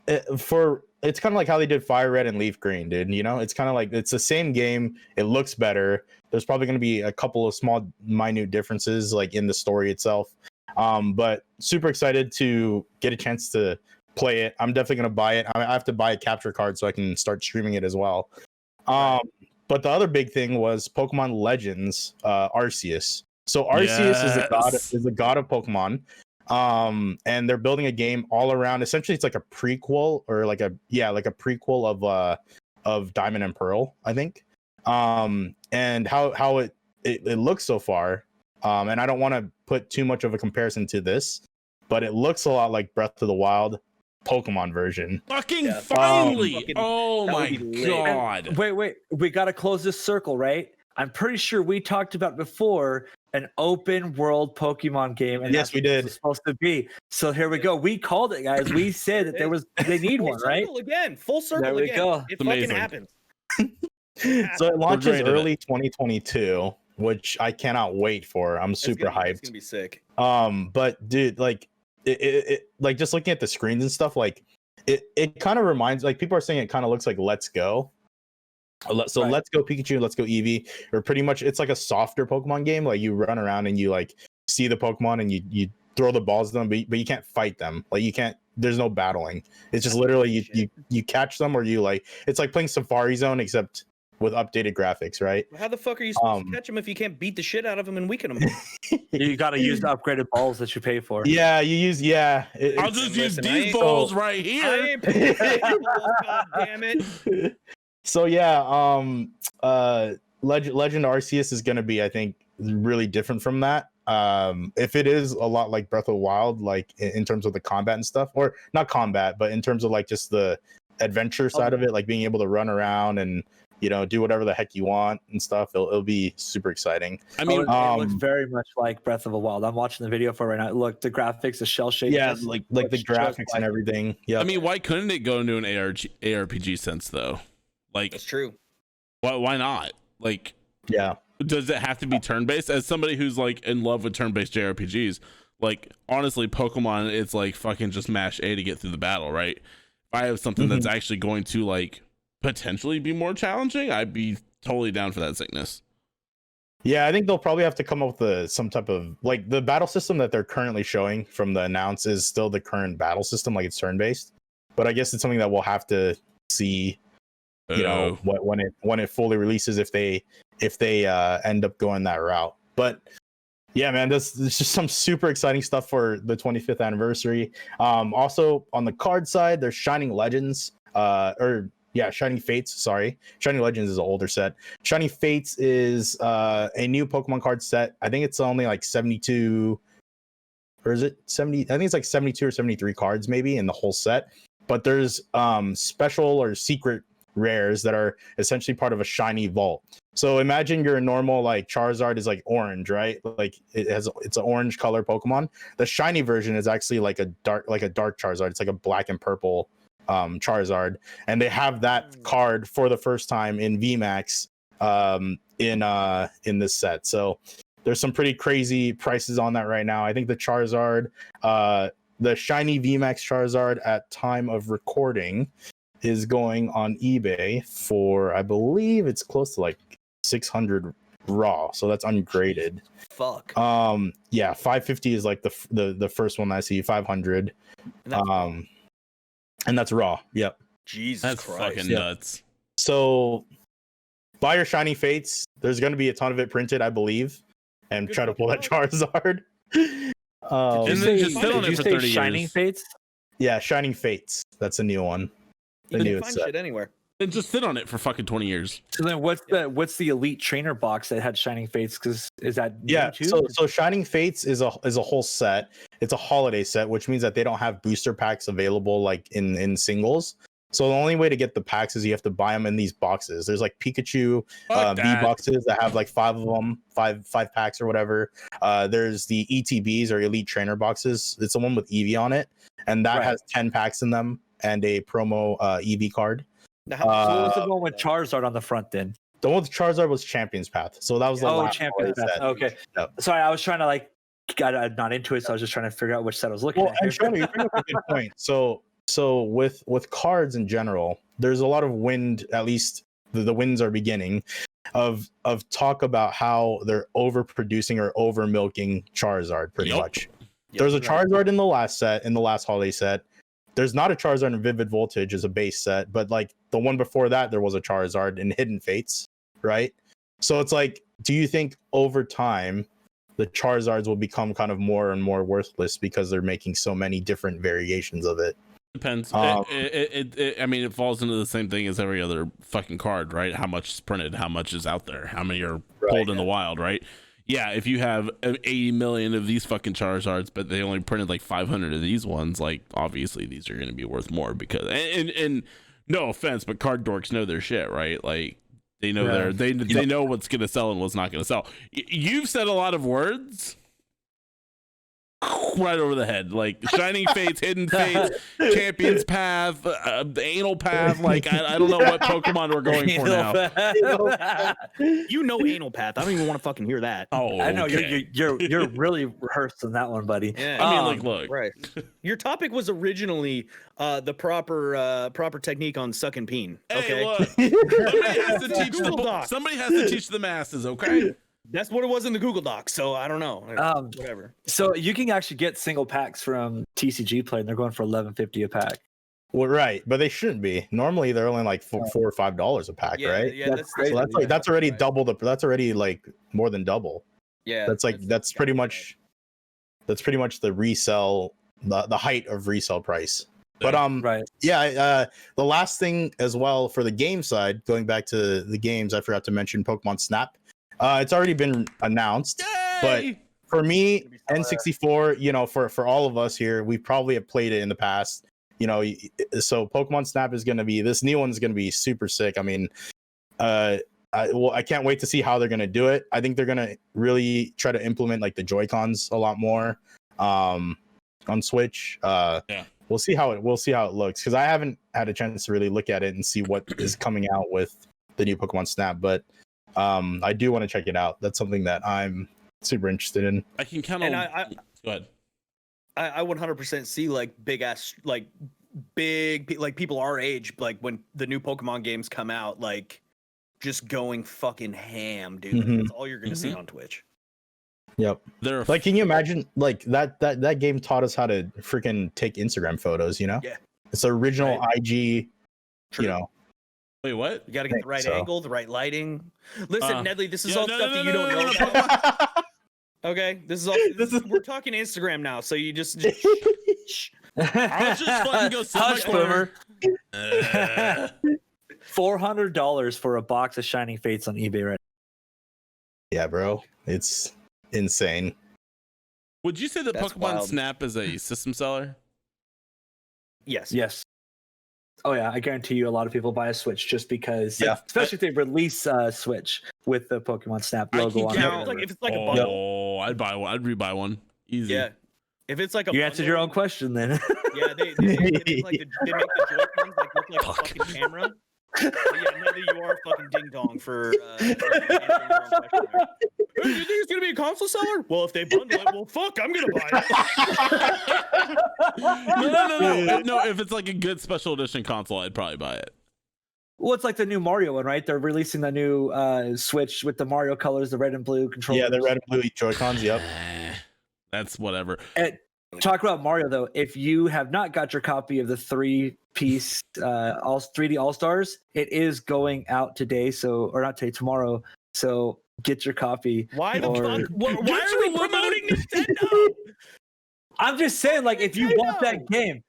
it's kind of like how they did Fire Red and Leaf Green, dude. It's kind of like it's the same game. It looks better. There's probably going to be a couple of small, minute differences like in the story itself. But super excited to get a chance to play it. I'm definitely going to buy it. I have to buy a capture card so I can start streaming it as well. But the other big thing was Pokemon Legends Arceus. So Arceus is the god of Pokemon. And they're building a game all around. Essentially, it's like a prequel or like a prequel of Diamond and Pearl, I think. And how it looks so far. And I don't want to put too much of a comparison to this, but it looks a lot like Breath of the Wild Pokemon version. Finally! Oh my god! Wait, we gotta close this circle, right? I'm pretty sure we talked about before an open world Pokemon game, and yes, we did. It's supposed to be. So here we go. We called it, guys. We said that they need one, right? Full circle there we again. Go. It fucking happens. So it launches early 2022, which I cannot wait for. I'm super hyped. It's gonna be sick. But dude, like it like just looking at the screens and stuff, like it kind of reminds, like people are saying it kind of looks like Let's Go. So right. Let's Go Pikachu, Let's Go Eevee, or pretty much it's like a softer Pokemon game. Like you run around and you like see the Pokemon and you throw the balls to them, but you can't fight them. Like you can't. There's no battling. It's just literally you catch them, or you like it's like playing Safari Zone except with updated graphics, right? How the fuck are you supposed to catch them if you can't beat the shit out of them and weaken them? You got to use the upgraded balls that you pay for. Yeah, you use I'll just use these balls right here. I ain't paying balls, God damn it. So yeah, Legend Arceus is gonna be, I think, really different from that. If it is a lot like Breath of the Wild, like in terms of the combat and stuff, or not combat, but in terms of like just the adventure side of it, like being able to run around and do whatever the heck you want and stuff, it'll be super exciting. I mean, it looks very much like Breath of the Wild. I'm watching the video for it right now. Look, the graphics, the shell shape. Yeah, like the graphics and everything. Yeah. I mean, why couldn't it go into an ARPG sense though? Like, that's true. Why not? Like, yeah. Does it have to be turn-based? As somebody who's like in love with turn-based JRPGs, like honestly, Pokemon, it's like fucking just mash A to get through the battle, right? If I have something that's actually going to like potentially be more challenging, I'd be totally down for that sickness. Yeah, I think they'll probably have to come up with some type of like the battle system that they're currently showing from the announce is still the current battle system, like it's turn-based. But I guess it's something that we'll have to see. When it fully releases, if they if they end up going that route. But yeah, man, this is just some super exciting stuff for the 25th anniversary. Also on the card side, there's Shining Legends, Shining Fates. Sorry, Shining Legends is an older set. Shining Fates is a new Pokemon card set. I think it's only like 72, or is it 70? I think it's like 72 or 73 cards maybe in the whole set. But there's special or secret rares that are essentially part of a shiny vault. So imagine your normal like Charizard is like orange, right? Like it's an orange color Pokemon. The shiny version is actually like a dark Charizard. It's like a black and purple Charizard, and they have that card for the first time in VMAX in this set. So there's some pretty crazy prices on that right now. I think the Charizard, the shiny VMAX Charizard at time of recording is going on eBay for, I believe it's close to like 600 raw, so that's ungraded. Fuck. 550 is like the first one I see. 500 and that's raw. Yep. Jesus That's Christ. fucking nuts. So buy your shiny Fates. There's going to be a ton of it printed, I believe, and try to pull that Charizard. And then just sit on it for 30 Shining years. Fates? Yeah, Shining Fates. That's a new one. You can find shit anywhere. Then just sit on it for fucking 20 years. So then what's the Elite Trainer box that had Shining Fates? Because is that new too? So Shining Fates is a whole set. It's a holiday set, which means that they don't have booster packs available like in singles. So the only way to get the packs is you have to buy them in these boxes. There's like Pikachu B boxes that have like 5 of them, five packs or whatever. There's the ETBs or Elite Trainer boxes. It's the one with Eevee on it, and that has 10 packs in them and a promo Eevee card. So what was the one with Charizard on the front then? The one with Charizard was Champion's Path. So that was the last Champion's Path. set. Okay. Yep. Sorry, I was trying to I'm not into it, so I was just trying to figure out which set I was looking at. And Shona, you bring up a good point. So with cards in general, there's a lot of wind, at least the winds are beginning, of talk about how they're overproducing or over milking Charizard pretty much. There's a Charizard in the last holiday set. There's not a Charizard in Vivid Voltage as a base set, but like the one before that, there was a Charizard in Hidden Fates, right? So it's like, do you think over time the Charizards will become kind of more and more worthless because they're making so many different variations of it? Depends. I mean, it falls into the same thing as every other fucking card, right? How much is printed, how much is out there, how many are pulled in the wild, right? Yeah, if you have 80 million of these fucking Charizards, but they only printed like 500 of these ones, like obviously these are going to be worth more because, and no offense, but card dorks know their shit, right? Like they know they know what's going to sell and what's not going to sell. You've said a lot of words right over the head, like Shining Fates, Hidden Fates, Champion's Path, the Anal Path. Like I don't know what Pokemon we're going for now. You know Anal Path. I don't even want to fucking hear that. Oh, I know okay. you're really rehearsed on that one, buddy. Yeah. I mean, like, look, right. Your topic was originally the proper technique on suck and peen. Okay. Hey, look, somebody has to teach the masses. Okay. That's what it was in the Google Docs, so I don't know. Whatever. So you can actually get single packs from TCG Play, and they're going for $11.50 a pack. Well, right, but they shouldn't be. Normally, they're only like $4 or $5 a pack, right? Yeah, that's crazy. So that's already double that's already like more than double. Yeah, that's pretty much the resell, the height of resale price. But the last thing as well for the game side, going back to the games, I forgot to mention Pokemon Snap. It's already been announced. Yay! But for me, N64, you know, for all of us here, we probably have played it in the past. You know, so Pokemon Snap is going to be, this new one's going to be super sick. I mean, I can't wait to see how they're going to do it. I think they're going to really try to implement like the Joy-Cons a lot more on Switch. We'll see how it looks, because I haven't had a chance to really look at it and see what is coming out with the new Pokemon Snap, but I do want to check it out. That's something that I'm super interested in. I can count on. Go ahead. I 100% see like big people our age, like when the new Pokemon games come out, like just going fucking ham, dude. Mm-hmm. That's all you're gonna see on Twitch. Yep. Like, can you imagine like that game taught us how to freaking take Instagram photos, you know? Yeah. It's the original IG, True. you know. Wait, what? You got to get the right so. angle, the right lighting. Listen, Nedley, this is Yeah, all no, stuff no, that you no, don't no, know no, about. Okay, this is all. We're talking Instagram now, so you just shh. I was just fucking go sit in my Hush, corner. boomer. $400 for a box of Shining Fates on eBay right Yeah, bro. It's insane. Would you say that That's Pokemon wild. Snap is a system seller? Yes. now. Yes. Oh yeah, I guarantee you a lot of people buy a Switch just because, Yeah. especially if they release Switch with the Pokemon Snap I logo can on count- it. If it's like a bundle. Oh, I'd buy one. I'd rebuy one. Easy. Yeah. If it's like a You answered your own question then. Yeah, they make the Joy-Cons like look like a fucking camera. But yeah, Nedley, you are fucking ding dong for answering your own question there. Hey, you think it's gonna be a console seller? Well, if they bundle it, well, fuck, I'm gonna buy it. No, if it's like a good special edition console, I'd probably buy it. Well, it's like the new Mario one, right? They're releasing the new Switch with the Mario colors, the red and blue controllers. Yeah, the red and blue Joy-Cons. Yep. That's whatever. And talk about Mario though. If you have not got your copy of the 3-piece all 3D All Stars, it is going out today. So, or not today, tomorrow. So get your copy. Why the Or- fuck? Why are we promoting Nintendo? I'm just saying, like, if you want Nintendo!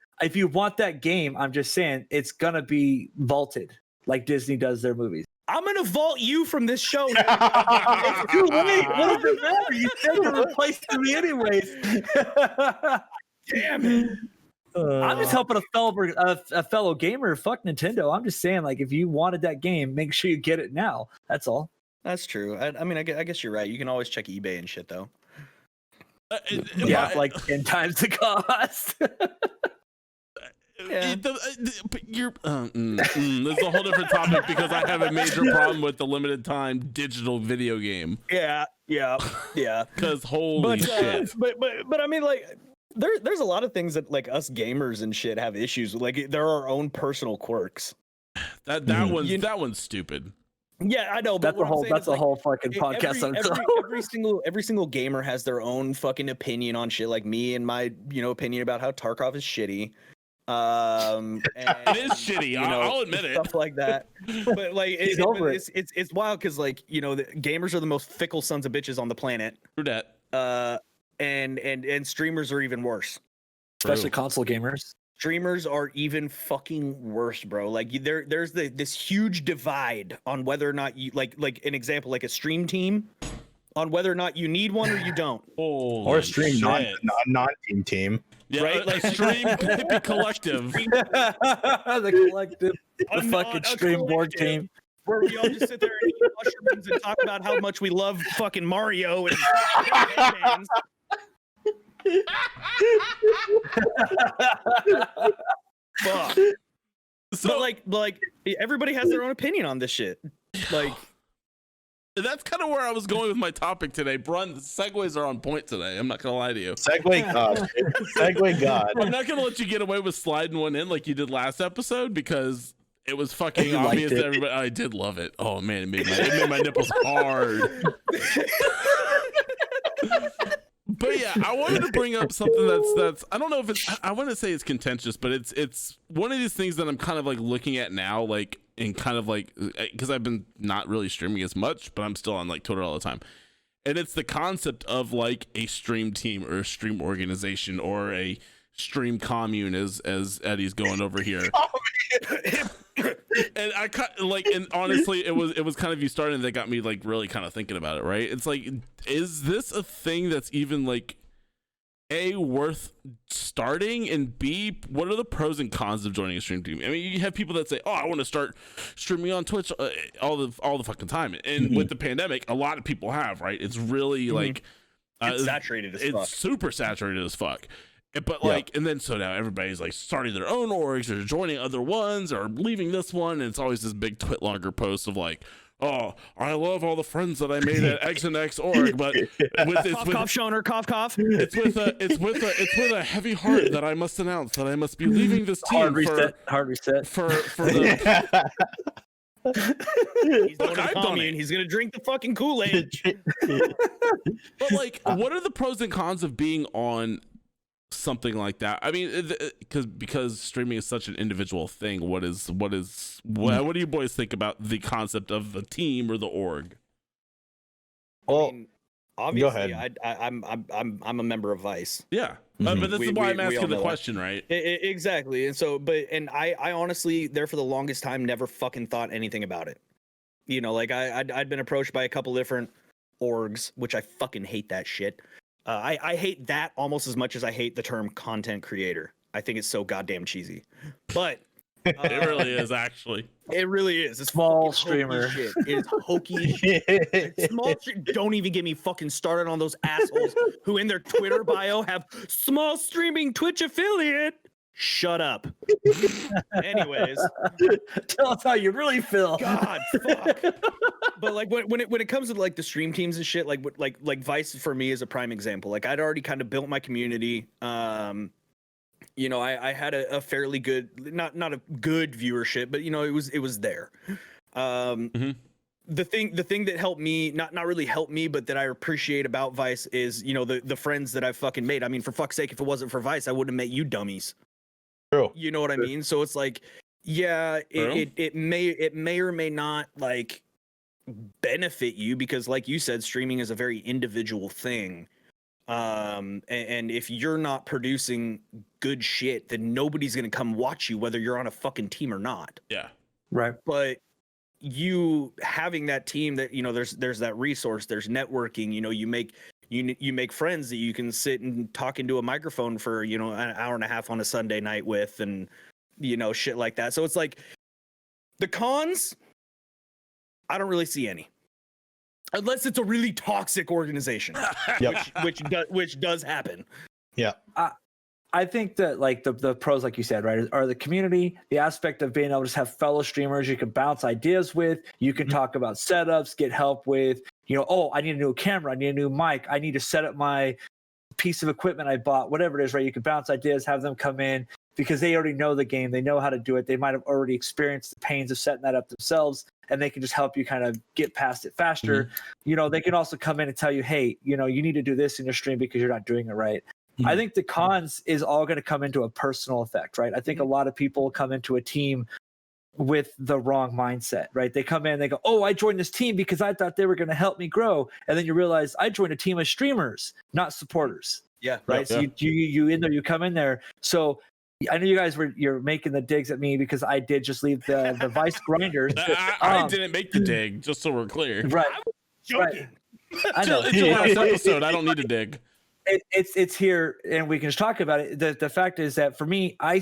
that game, I'm just saying it's gonna be vaulted like Disney does their movies. I'm gonna vault you from this show. It's too late. What does it matter? You said you replaced me anyways. Damn it. I'm just helping a fellow gamer. Fuck Nintendo. I'm just saying, like, if you wanted that game, make sure you get it now. That's all. That's true. I mean, I guess you're right. You can always check eBay and shit, though. Yeah, like 10 times the cost. Yeah. But you're this is a whole different topic because I have a major problem with the limited time digital video game. Yeah. Because holy shit. But I mean, like, there's a lot of things that like us gamers and shit have issues with. Like, there are our own personal quirks. That one's stupid. Yeah, I know. But That's a whole fucking podcast on itself. every single gamer has their own fucking opinion on shit. Like me and my opinion about how Tarkov is shitty. And, It is shitty. I'll admit it. Stuff like that. But like, it's wild because like the gamers are the most fickle sons of bitches on the planet. True that. And streamers are even worse. Especially console gamers. Streamers are even fucking worse, bro. Like there's this huge divide on whether or not you like an example, like a stream team, on whether or not you need one or you don't. Or a stream non-team team. Yeah, right? Like stream hippie collective. The collective, the fucking stream board team. Where we all just sit there and eat mushrooms and talk about how much we love fucking Mario and headbands. Fuck. So But like everybody has their own opinion on this shit. Like that's kind of where I was going with my topic today. Brun, the segues are on point today. I'm not gonna lie to you. Segue God. Segue God. I'm not gonna let you get away with sliding one in like you did last episode because it was fucking You liked obvious it. to everybody. I did love it. Oh man, it made my nipples hard. But yeah, I wanted to bring up something that's I don't know if it's I want to say it's contentious, but it's one of these things that I'm kind of like looking at now, like and kind of like because I've been not really streaming as much, but I'm still on like Twitter all the time, and it's the concept of like a stream team or a stream organization or a stream commune as Eddie's going over here. And I like, and honestly, it was kind of you starting that got me like really kind of thinking about it, right? It's like, is this a thing that's even like A, worth starting, and B, what are the pros and cons of joining a stream team? I mean, you have people that say, oh, I want to start streaming on Twitch all the fucking time, and with the pandemic, a lot of people have, right? It's really like it's saturated as fuck. It's super saturated as fuck. But like, and then so now everybody's like starting their own orgs or joining other ones or leaving this one, and it's always this big Twitlonger post of like, oh, I love all the friends that I made at X and X org, but cough, Shoner, cough. It's with a heavy heart that I must announce that I must be leaving this team hard reset for the. He's going to the commune. He's gonna drink the fucking Kool-Aid. But like, what are the pros and cons of being on something like that? I mean, because streaming is such an individual thing. What do you boys think about the concept of the team or the org? Well, I mean, obviously, go ahead. I'm a member of Vice. Yeah, Mhm. but this is why I'm asking the question, right? Exactly, and so, I honestly, there for the longest time, never fucking thought anything about it. You know, like I'd been approached by a couple different orgs, which I fucking hate that shit. I hate that almost as much as I hate the term content creator. I think it's so goddamn cheesy. But It really is, actually. it really is. It's Small fucking hokey streamer. shit. It is hokey shit. Don't even get me fucking started on those assholes who in their Twitter bio have small streaming Twitch affiliate. Shut up. Anyways, Tell us how you really feel. God, fuck. But like when it comes to like the stream teams and shit, like Vice for me is a prime example. Like I'd already kind of built my community. You know, I had a fairly good, not a good viewership, but you know, it was there. The thing that helped me, not really helped me, but that I appreciate about Vice is, you know, the friends that I've fucking made. I mean, for fuck's sake, if it wasn't for Vice, I wouldn't have met you dummies. True. You know what I mean? So it's like, yeah, it may or may not like benefit you because, like you said, streaming is a very individual thing. And if you're not producing good shit, then nobody's gonna come watch you, whether you're on a fucking team or not. Yeah. Right. But you having that team that, you know, there's that resource, there's networking, you know, you make friends that you can sit and talk into a microphone for, you know, an hour and a half on a Sunday night with, and, you know, shit like that. So it's like the cons, I don't really see any. Unless it's a really toxic organization, which does happen. Yeah. I think that like the pros, like you said, right, are the community, the aspect of being able to just have fellow streamers you can bounce ideas with, you can talk about setups, get help with, you know, oh, I need a new camera, I need a new mic, I need to set up my piece of equipment I bought, whatever it is, right? You can bounce ideas, have them come in because they already know the game, they know how to do it, they might have already experienced the pains of setting that up themselves, and they can just help you kind of get past it faster. Mm-hmm. You know, they can also come in and tell you, hey, you know, you need to do this in your stream because you're not doing it right. I think the cons is all going to come into a personal effect, right? I think a lot of people come into a team with the wrong mindset, right? They come in, they go, oh, I joined this team because I thought they were going to help me grow. And then you realize I joined a team of streamers, not supporters. Yeah. Right. Yeah. So you come in there. So I know you guys you're making the digs at me because I did just leave the Vice grinders. I didn't make the dig, just so we're clear. Right. Joking. I know. It's your last episode. I don't need to dig. It's here, and we can just talk about it. The fact is that for me, I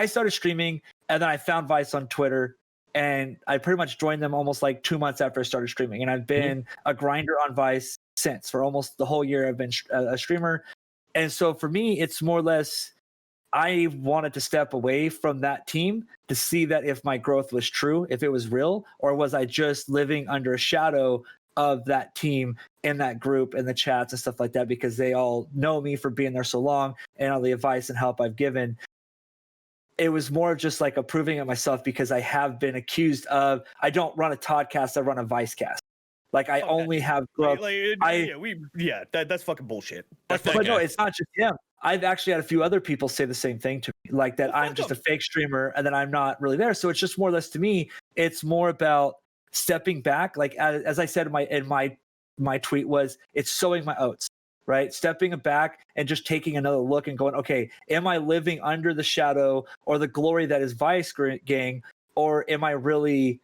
started streaming, and then I found Vice on Twitter, and I pretty much joined them almost like 2 months after I started streaming, and I've been a grinder on Vice since. For almost the whole year, I've been a streamer, and so for me, it's more or less I wanted to step away from that team to see that if my growth was true, if it was real, or was I just living under a shadow of that team in that group and the chats and stuff like that, because they all know me for being there so long and all the advice and help I've given. It was more just like approving it myself because I have been accused of, I don't run a Toddcast, I run a Vicecast. Like I only have growth. That's fucking bullshit. But no, it's not just him. I've actually had a few other people say the same thing to me, like that I'm just a fake streamer and that I'm not really there. So it's just more or less, to me, it's more about stepping back. Like as I said in my tweet was, it's sowing my oats, right? Stepping back and just taking another look and going, okay, am I living under the shadow or the glory that is Vice Gang, or am I really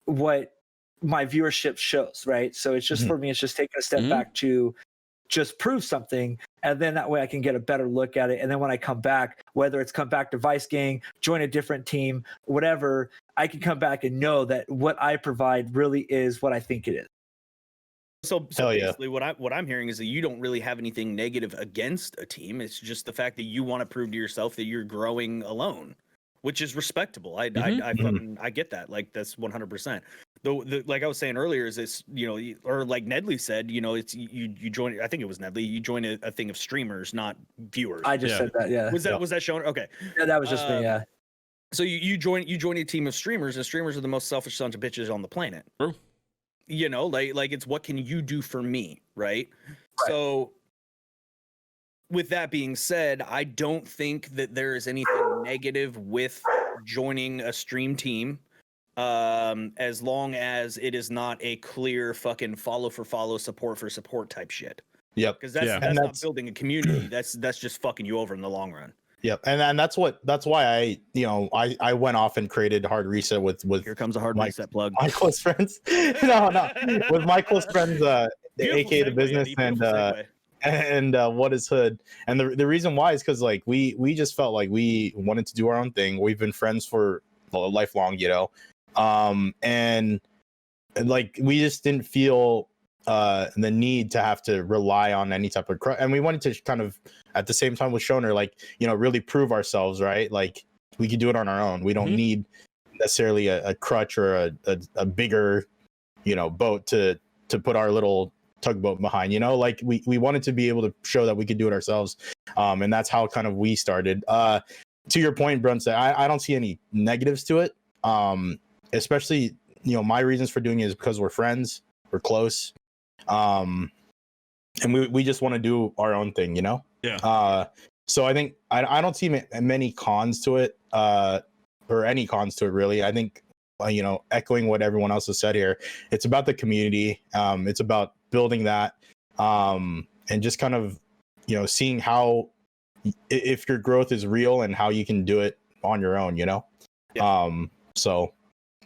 what my viewership shows, right? So it's just for me, it's just taking a step back to just prove something, and then that way I can get a better look at it. And then when I come back, whether it's come back to Vice Gang, join a different team, whatever, I can come back and know that what I provide really is what I think it is. So basically what I'm hearing is that you don't really have anything negative against a team. It's just the fact that you want to prove to yourself that you're growing alone, which is respectable. I get that. Like that's 100%. The like I was saying earlier is this, you know, or like Nedley said, you know, it's you join. I think it was Nedley. You join a thing of streamers, not viewers. I just said that. Yeah. Was that shown? Okay. Yeah, that was just me. Yeah. So you join a team of streamers, and streamers are the most selfish sons of bitches on the planet. True. You know, like it's what can you do for me, right? So with that being said, I don't think that there is anything negative with joining a stream team, as long as it is not a clear fucking follow for follow, support for support type shit. Yep. Because that's not building a community. That's just fucking you over in the long run. Yep. And that's why I went off and created Hard Reset with Here comes a hard reset plug. my close friends. no, with my close friends, aka the segue, business Eddie, and What Is Hood. And the reason why is because like we just felt like we wanted to do our own thing. We've been friends for lifelong, and like we just didn't feel the need to have to rely on any type of and we wanted to kind of at the same time with Shoner, like, really prove ourselves, right? Like we could do it on our own. We don't need necessarily a crutch or a bigger boat to put our little tugboat behind, like we wanted to be able to show that we could do it ourselves, and that's how kind of we started. To your point, Brunson, I don't see any negatives to it, especially my reasons for doing it is because we're friends, we're close, and we just want to do our own thing, so I think I don't see many cons to it, or any cons to it really. I think echoing what everyone else has said here, it's about the community, it's about building that, and just kind of seeing how if your growth is real and how you can do it on your own, so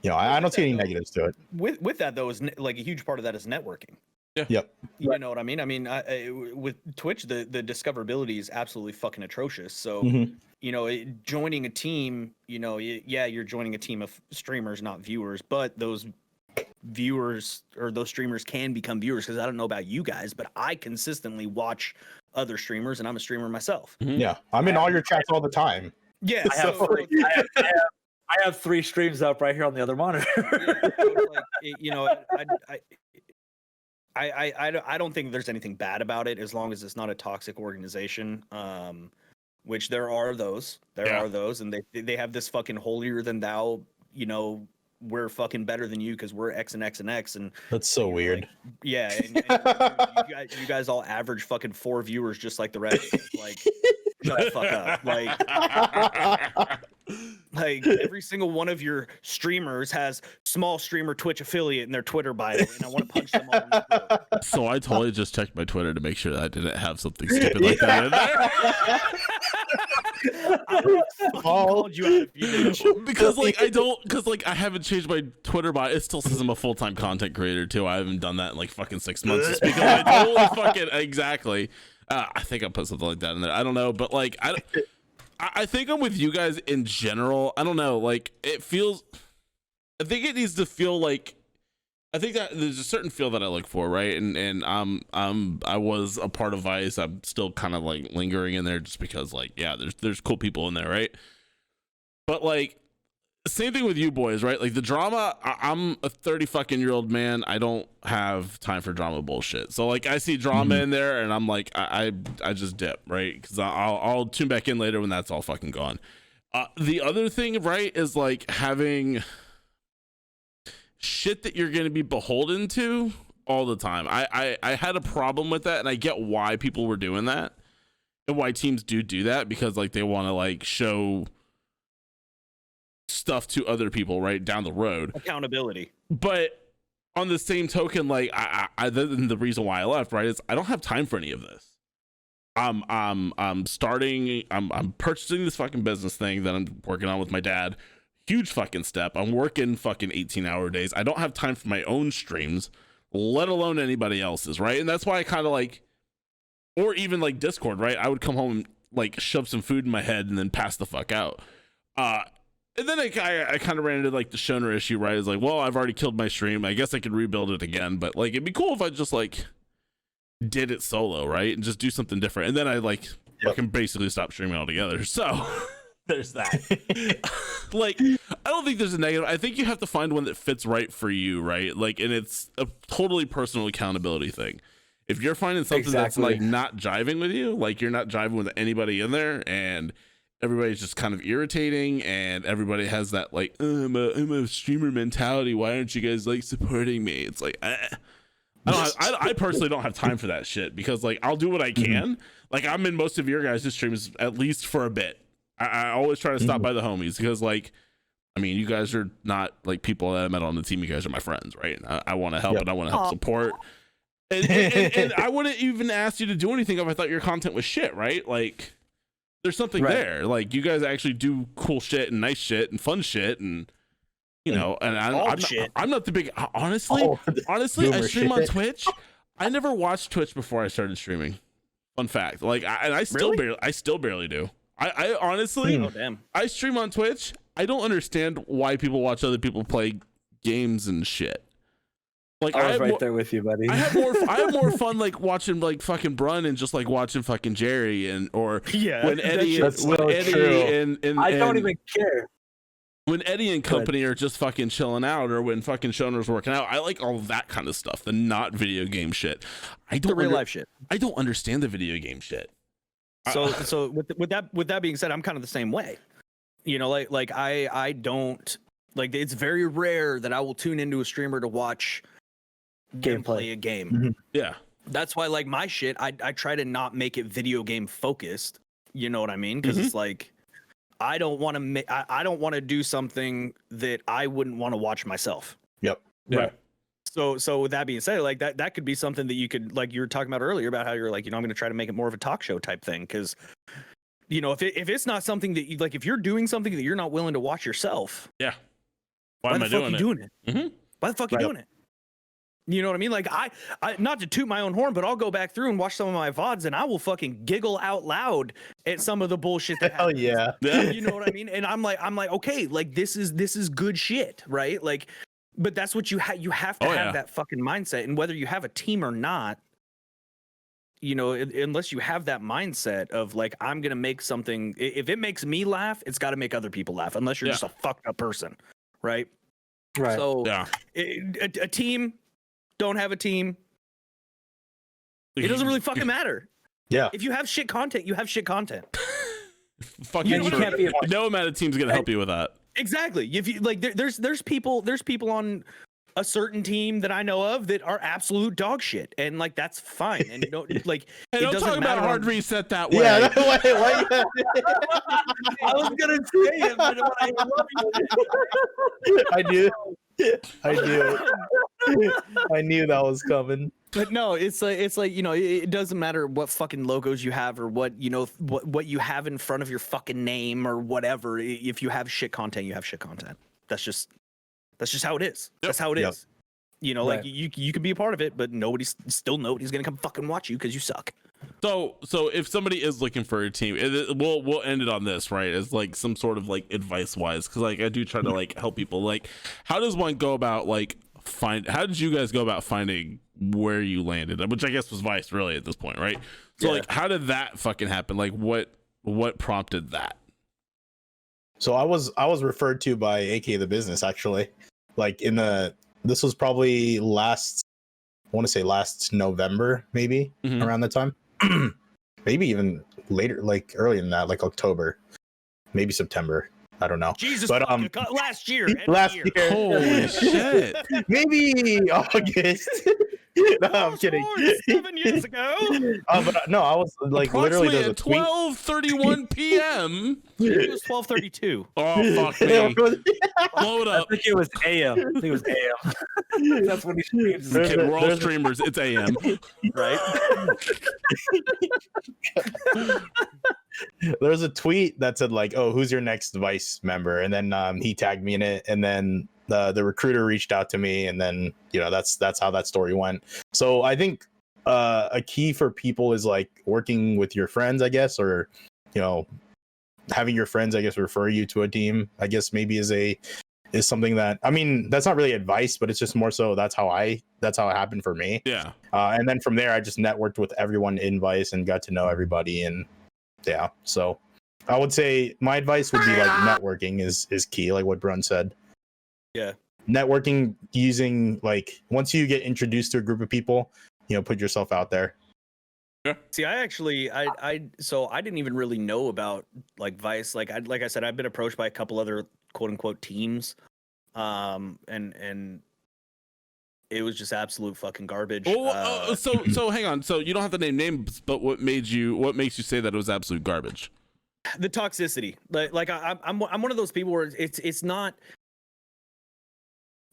I don't see any negatives to it. With that though, is like a huge part of that is networking. Yeah. Yep. You know what I mean? I mean, with Twitch, the discoverability is absolutely fucking atrocious. So, joining a team, you're joining a team of streamers, not viewers, but those viewers or those streamers can become viewers, because I don't know about you guys, but I consistently watch other streamers, and I'm a streamer myself. Yeah, I'm in all your chats all the time. Yeah, I have 3 streams up right here on the other monitor. I don't think there's anything bad about it as long as it's not a toxic organization. Which there are those. Are those, and they have this fucking holier than thou. We're fucking better than you because we're X and X and X, and that's so weird. And you guys all average fucking 4 viewers just like the rest. Like, shut the fuck up. Like every single one of your streamers has small streamer Twitch affiliate in their Twitter bio, and I want to punch them all in the throat. So I totally just checked my Twitter to make sure that I didn't have something stupid like that in there. I called you out if you did. Because I haven't changed my Twitter bio. It still says I'm a full-time content creator too. I haven't done that in like fucking 6 months. Just because I totally fucking exactly. I think I put something like that in there. I don't know, but like I think I'm with you guys in general. I don't know, like it feels. I think it needs to feel like. I think that there's a certain feel that I look for, right? And I was a part of Vice. I'm still kind of like lingering in there just because, like, yeah, there's cool people in there, right? But like, same thing with you boys, right? Like the drama. I'm a 30-fucking-year-old man. I don't have time for drama bullshit. So like, I see drama in there, and I'm like, I just dip, right? Because I'll tune back in later when that's all fucking gone. The other thing, right, is like having shit that you're going to be beholden to all the time. I had a problem with that, and I get why people were doing that and why teams do that, because like they want to like show stuff to other people right down the road, accountability. But on the same token, like the reason why I left, right, is I don't have time for any of this. I'm purchasing this fucking business thing that I'm working on with my dad. Huge fucking step. I'm working fucking 18-hour days. I don't have time for my own streams, let alone anybody else's, right? And that's why I kind of like, or even like Discord, right? I would come home and like shove some food in my head and then pass the fuck out. And then I kind of ran into like the Shoner issue, right? It's like, well, I've already killed my stream. I guess I could rebuild it again, but like it'd be cool if I just like did it solo, right? And just do something different. And then I like fucking basically stop streaming altogether. So there's that. Like, I don't think there's a negative. I think you have to find one that fits right for you, right? Like, and it's a totally personal accountability thing. If you're finding something that's like not jiving with you, like you're not jiving with anybody in there, and everybody's just kind of irritating, and everybody has that like, I'm a streamer mentality. Why aren't you guys like supporting me? It's like, I personally don't have time for that shit because like I'll do what I can. Like I'm in most of your guys' streams at least for a bit. I always try to stop by the homies because like, I mean, you guys are not like people that I met on the team. You guys are my friends, right? I want to help and I want to help support. And I wouldn't even ask you to do anything if I thought your content was shit, right? Like there's something there. Like you guys actually do cool shit and nice shit and fun shit and you know, and I'm not the big honestly, I stream on Twitch. I never watched Twitch before I started streaming. Fun fact. Like I still barely do. I honestly I stream on Twitch. I don't understand why people watch other people play games and shit. Like I was right there with you, buddy. I have more fun like watching like fucking Brun and just like watching fucking Jerry and or when Eddie and I don't even care. When Eddie and company are just fucking chilling out, or when fucking Shoner's working out, I like all that kind of stuff. The not video game shit. I don't real life shit. I don't understand the video game shit. So with that being said, I'm kind of the same way. You know, like I don't like. It's very rare that I will tune into a streamer to watch play a game. Yeah, that's why like my shit. I try to not make it video game focused. You know what I mean? Because it's like. I don't want to do something that I wouldn't want to watch myself. Yep. Right. So with that being said, like that could be something that you could, like you were talking about earlier about how you're like, you know, I'm going to try to make it more of a talk show type thing. Cause you know, if it's not something that you like, if you're doing something that you're not willing to watch yourself. Yeah. Why the fuck are you doing it? Why the fuck are you doing it? You know what I mean? Like I not to toot my own horn, but I'll go back through and watch some of my VODs and I will fucking giggle out loud at some of the bullshit that happens. Hell yeah. You know what I mean? And I'm like, okay, like this is good shit, right? Like, but that's what you have to have that fucking mindset. And whether you have a team or not, you know, unless you have that mindset of like, I'm going to make something, if it makes me laugh, it's got to make other people laugh, unless you're just a fucked up person. Right. Right. So a team, don't have a team. It doesn't really fucking matter. Yeah. If you have shit content, you have shit content. Fucking you can't be no amount of team's gonna help you with that. Exactly. If you like, there's people on a certain team that I know of that are absolute dog shit, and like that's fine. And don't like. Hey, don't talk about hard reset that way. Yeah. I was gonna say it, but I knew that was coming. But no, it's like you know, it doesn't matter what fucking logos you have or what you know what you have in front of your fucking name or whatever. If you have shit content, you have shit content. That's just how it is. That's how it is. You know, like you can be a part of it, but nobody's gonna come fucking watch you because you suck. So if somebody is looking for a team, we'll end it on this, right? As like some sort of like advice wise, because like I do try to like help people. Like, how does one go about like how did you guys go about finding where you landed? Which I guess was Vice really at this point, right? So like, how did that fucking happen? Like, what prompted that? So I was referred to by AK the Business actually, like this was probably last November, maybe around that time. Maybe even later, like earlier than that, like October, maybe September. I don't know. Jesus, but last year. Holy shit. Maybe August. No, I'm kidding. 7 years ago. But no, I was like literally there's a 12:31 p.m. It was 12:32. Oh fuck me. Blow it up. I think it was AM. That's when he streams. Okay, we're all streamers. It's AM. Right? There's a tweet that said like, "Oh, who's your next Vice member?" And then he tagged me in it, and then the recruiter reached out to me, and then you know that's how that story went. So I think a key for people is like working with your friends, I guess, or you know having your friends, I guess, refer you to a team. I guess maybe is something that, I mean, that's not really advice, but it's just more so that's how it happened for me. Yeah. And then from there, I just networked with everyone in Vice and got to know everybody, and yeah. So I would say my advice would be like networking is key, like what Brun said. Yeah. Networking using like once you get introduced to a group of people, you know, put yourself out there. Yeah. See, I didn't even really know about like Vice. Like I said, I've been approached by a couple other quote unquote teams, and It was just absolute fucking garbage. Oh, so hang on. So you don't have to name names, but what makes you say that it was absolute garbage? The toxicity. Like I'm one of those people where it's not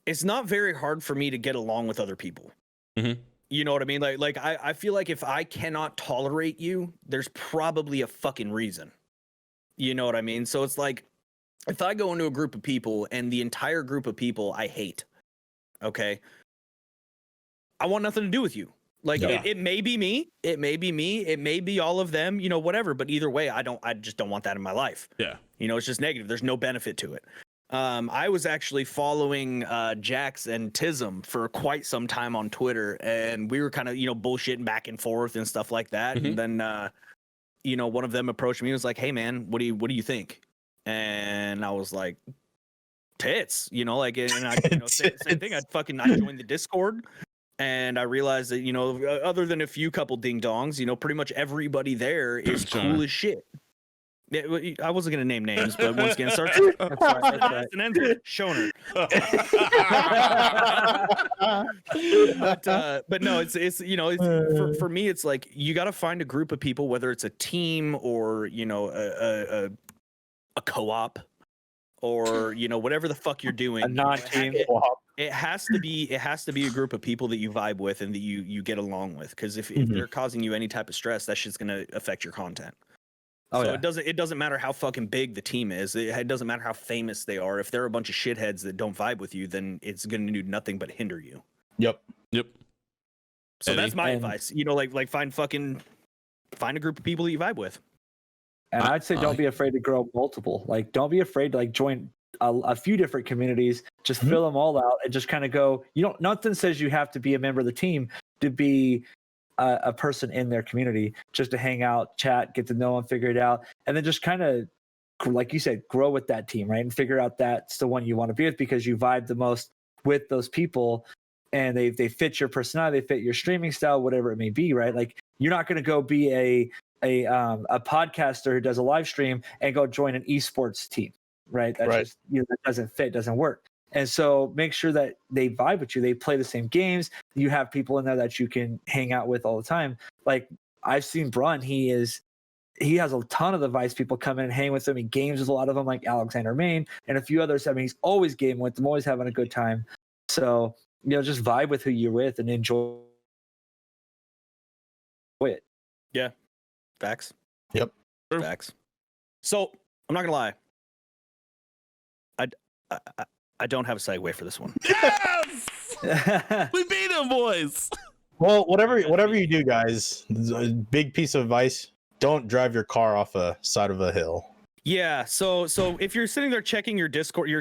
very hard for me to get along with other people. Mm-hmm. You know what I mean? Like I feel like if I cannot tolerate you, there's probably a fucking reason. You know what I mean? So it's like, if I go into a group of people and the entire group of people I hate, okay, I want nothing to do with you. Like it may be me, it may be all of them, you know, whatever. But either way, I just don't want that in my life. Yeah. You know, it's just negative. There's no benefit to it. I was actually following Jax and Tism for quite some time on Twitter, and we were kind of, you know, bullshitting back and forth and stuff like that. Mm-hmm. And then, you know, one of them approached me and was like, "Hey man, what do you think?" And I was like, "Tits," you know, like, and I, you know, same thing. I joined the Discord, and I realized that, you know, other than a few couple ding dongs, you know, pretty much everybody there is cool as shit. I wasn't gonna name names, but once again, starts and ends with Shoner. But no, it's you know, it's, for me, it's like you got to find a group of people, whether it's a team or, you know, a co-op or, you know, whatever the fuck you're doing. A non-team co-op. It has to be a group of people that you vibe with and that you get along with, because if they're causing you any type of stress, that shit's gonna affect your content. So it doesn't matter how fucking big the team is. It doesn't matter how famous they are. If they're a bunch of shitheads that don't vibe with you, then it's going to do nothing but hinder you. Yep. So that's my advice. You know, like find a group of people that you vibe with. And I'd say don't be afraid to grow multiple. Like, don't be afraid to like join a few different communities. Just fill them all out and just kind of go. You don't. Nothing says you have to be a member of the team to be a person in their community, just to hang out, chat, get to know them, figure it out, and then just kind of, like you said, grow with that team, right? And figure out that's the one you want to be with because you vibe the most with those people, and they fit your personality, they fit your streaming style, whatever it may be, right? Like, you're not going to go be a podcaster who does a live stream and go join an esports team, right? That's just, you know, that doesn't fit, doesn't work. And so make sure that they vibe with you. They play the same games. You have people in there that you can hang out with all the time. Like, I've seen Brun. He has a ton of the Vice people come in and hang with him. He games with a lot of them, like Alexander Main and a few others. I mean, he's always gaming with them, always having a good time. So, you know, just vibe with who you're with and enjoy it. Yeah. Facts. Yep. Facts. So I'm not gonna lie. I don't have a segue for this one. Yes! We beat him, boys. Well, whatever you do, guys, a big piece of advice: don't drive your car off a side of a hill. Yeah. So if you're sitting there checking your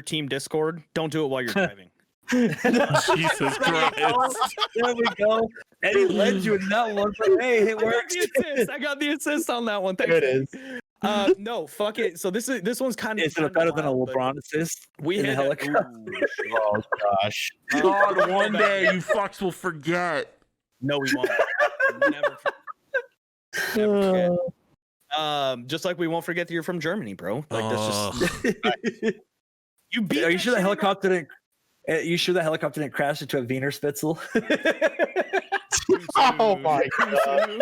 team Discord, don't do it while you're driving. Jesus Christ. There we go. Eddie led you in that one, but hey, it worked. I got the assist on that one. Thanks. There it is. No, fuck it. So this one's kind of. Is it better than a LeBron assist? We in hit the helicopter. Oh gosh. God, one day you fucks will forget. No, we won't. Never forget. Just like we won't forget that you're from Germany, bro. Like that's just. You beat. Are you sure the helicopter didn't? You sure the helicopter didn't crash into a Wiener Spitzel? Oh my god.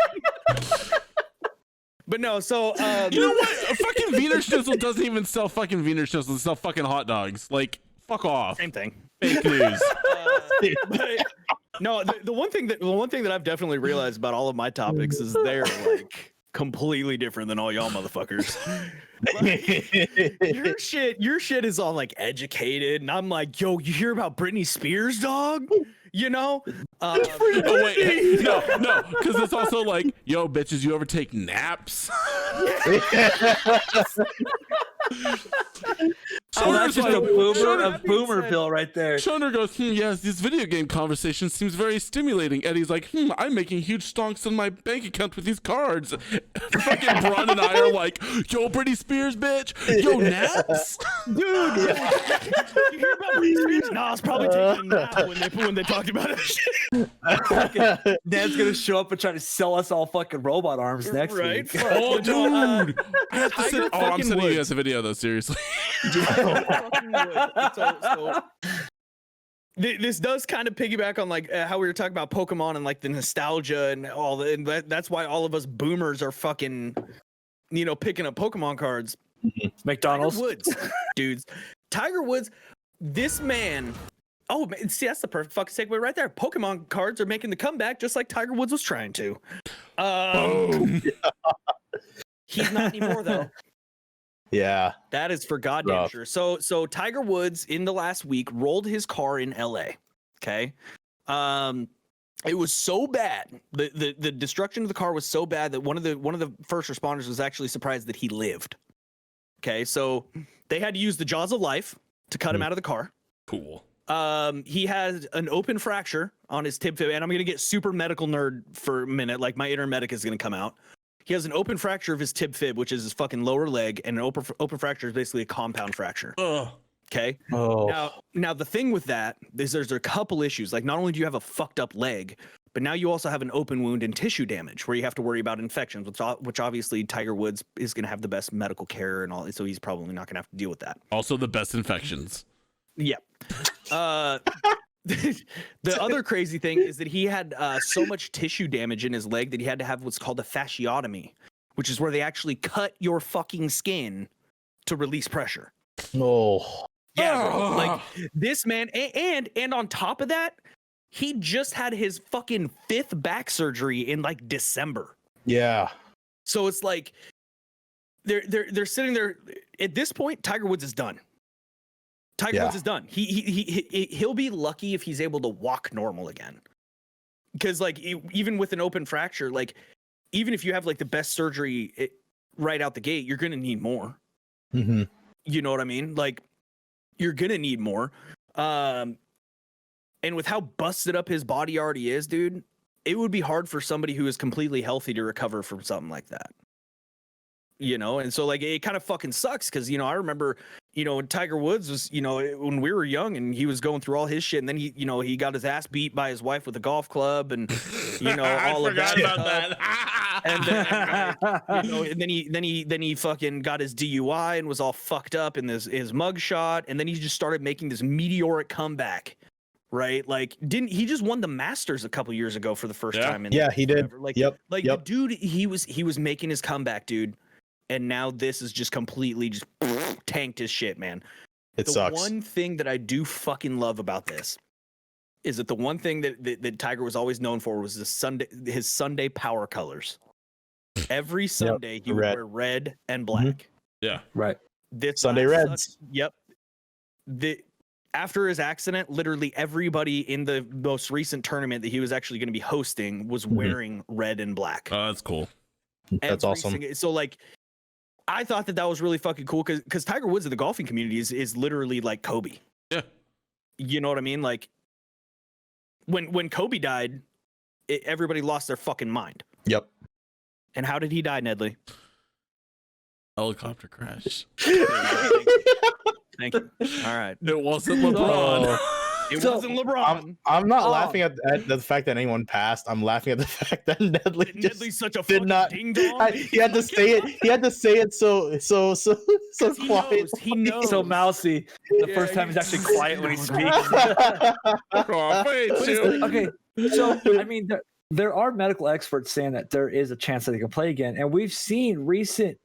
But no, so you know what? A fucking Wiener Schnitzel doesn't even sell fucking Wiener Schnitzel. They sell fucking hot dogs. Like, fuck off. Same thing. Fake news. But, no, the one thing that I've definitely realized about all of my topics is they're like completely different than all y'all motherfuckers. Like, your shit is all like educated, and I'm like, yo, you hear about Britney Spears, dog? You know? Oh wait, no, because it's also like, yo, bitches, you ever take naps? Oh, that's just a boomer bill right there. Shoner goes, yes, this video game conversation seems very stimulating. Eddie's like, I'm making huge stonks in my bank account with these cards. Fucking Brun and I are like, yo, Britney Spears, bitch. Yo, naps? Dude. You hear about Britney Spears? No, I was probably taking a nap when they talked about it. Dad's gonna show up and try to sell us all fucking robot arms next week. Oh, dude. I have to sit. Oh, I'm sending you guys a video, though, seriously. this does kind of piggyback on like how we were talking about Pokemon and like the nostalgia and all that. And that's why all of us boomers are fucking, picking up Pokemon cards. McDonald's. Tiger Woods, dudes. Tiger Woods, this man. Oh, man, see, that's the perfect fucking segue right there. Pokemon cards are making the comeback just like Tiger Woods was trying to. He's not anymore, though. Yeah. That is for goddamn sure. So Tiger Woods in the last week rolled his car in LA. Okay. It was so bad. The destruction of the car was so bad that one of the first responders was actually surprised that he lived. Okay. So they had to use the jaws of life to cut him out of the car. Cool. He has an open fracture on his tib fib, and I'm going to get super medical nerd for a minute. Like my inner medic is going to come out. He has an open fracture of his tib fib, which is his fucking lower leg, and an open fracture is basically a compound fracture. Okay. Oh. Now the thing with that is there's a couple issues. Like not only do you have a fucked up leg, but now you also have an open wound and tissue damage where you have to worry about infections, which obviously Tiger Woods is going to have the best medical care and all, so he's probably not going to have to deal with that. Also the best infections. Yeah. The other crazy thing is that he had so much tissue damage in his leg that he had to have what's called a fasciotomy, which is where they actually cut your fucking skin to release pressure. Oh. Yeah, bro. Like this man, and on top of that, he just had his fucking 5th back surgery in like December. Yeah. So it's like they're sitting there. At this point, Tiger Woods is done. Tiger Woods is done. He'll be lucky if he's able to walk normal again. Because like even with an open fracture, like even if you have like the best surgery right out the gate, you're gonna need more. Mm-hmm. You know what I mean? Like you're gonna need more. And with how busted up his body already is, dude, it would be hard for somebody who is completely healthy to recover from something like that. And so like it kind of fucking sucks because I remember Tiger Woods was when we were young and he was going through all his shit, and then he got his ass beat by his wife with a golf club, and all of that. About that. And then he fucking got his DUI and was all fucked up in his mugshot, and then he just started making this meteoric comeback. Right, like he just won the Masters a couple years ago for the first time. He did. Like, yep. The dude, he was making his comeback, dude. And now this is just completely just tanked his shit, man. It sucks. The one thing that I do fucking love about this is that the one thing that Tiger was always known for was his Sunday power colors. Every Sunday he would wear red and black. Mm-hmm. Yeah. Right. This Sunday Reds. Yep. After his accident, literally everybody in the most recent tournament that he was actually going to be hosting was wearing red and black. Oh, that's cool. That's awesome. So like, I thought that was really fucking cool because Tiger Woods in the golfing community is literally like Kobe. Yeah. You know what I mean? Like when Kobe died, everybody lost their fucking mind. Yep. And how did he die, Nedley? Helicopter crash. Thank you. All right. It wasn't LeBron. It wasn't LeBron. I'm not laughing at the fact that anyone passed. I'm laughing at the fact that Nedley's such a did fucking not. ding dong. He had to say it. He had to say it so quiet. He knows. So mousy. The first time he's actually quiet when he speaks. Okay, so I mean, there are medical experts saying that there is a chance that he can play again, and we've seen recent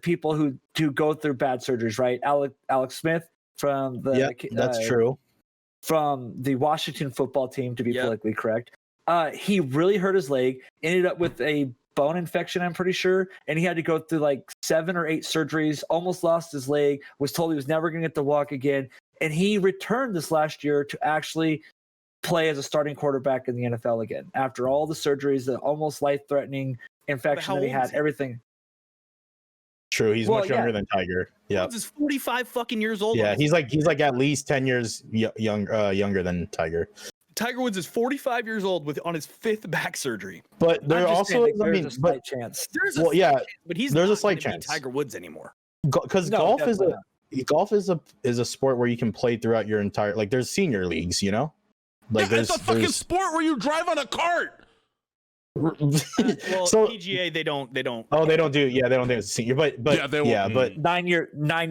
people who go through bad surgeries, right? Alex Smith from the that's true. From the Washington football team, to be politically correct. He really hurt his leg, ended up with a bone infection, I'm pretty sure, and he had to go through like 7 or 8 surgeries, almost lost his leg, was told he was never going to get to walk again, and he returned this last year to actually play as a starting quarterback in the NFL again after all the surgeries, the almost life-threatening infection that he had, everything. True, he's much younger than Tiger. Yeah, Woods is 45 fucking years old. Yeah, he's like at least 10 years younger than Tiger. Tiger Woods is 45 years old on his 5th back surgery. But there also, there's a slight chance. There's a slight chance. Tiger Woods anymore. Because golf is a sport where you can play throughout your entire, like there's senior leagues, like it's a fucking sport where you drive on a cart. Well, PGA they don't. Oh, they don't do. Yeah, they don't think it's a senior. But 9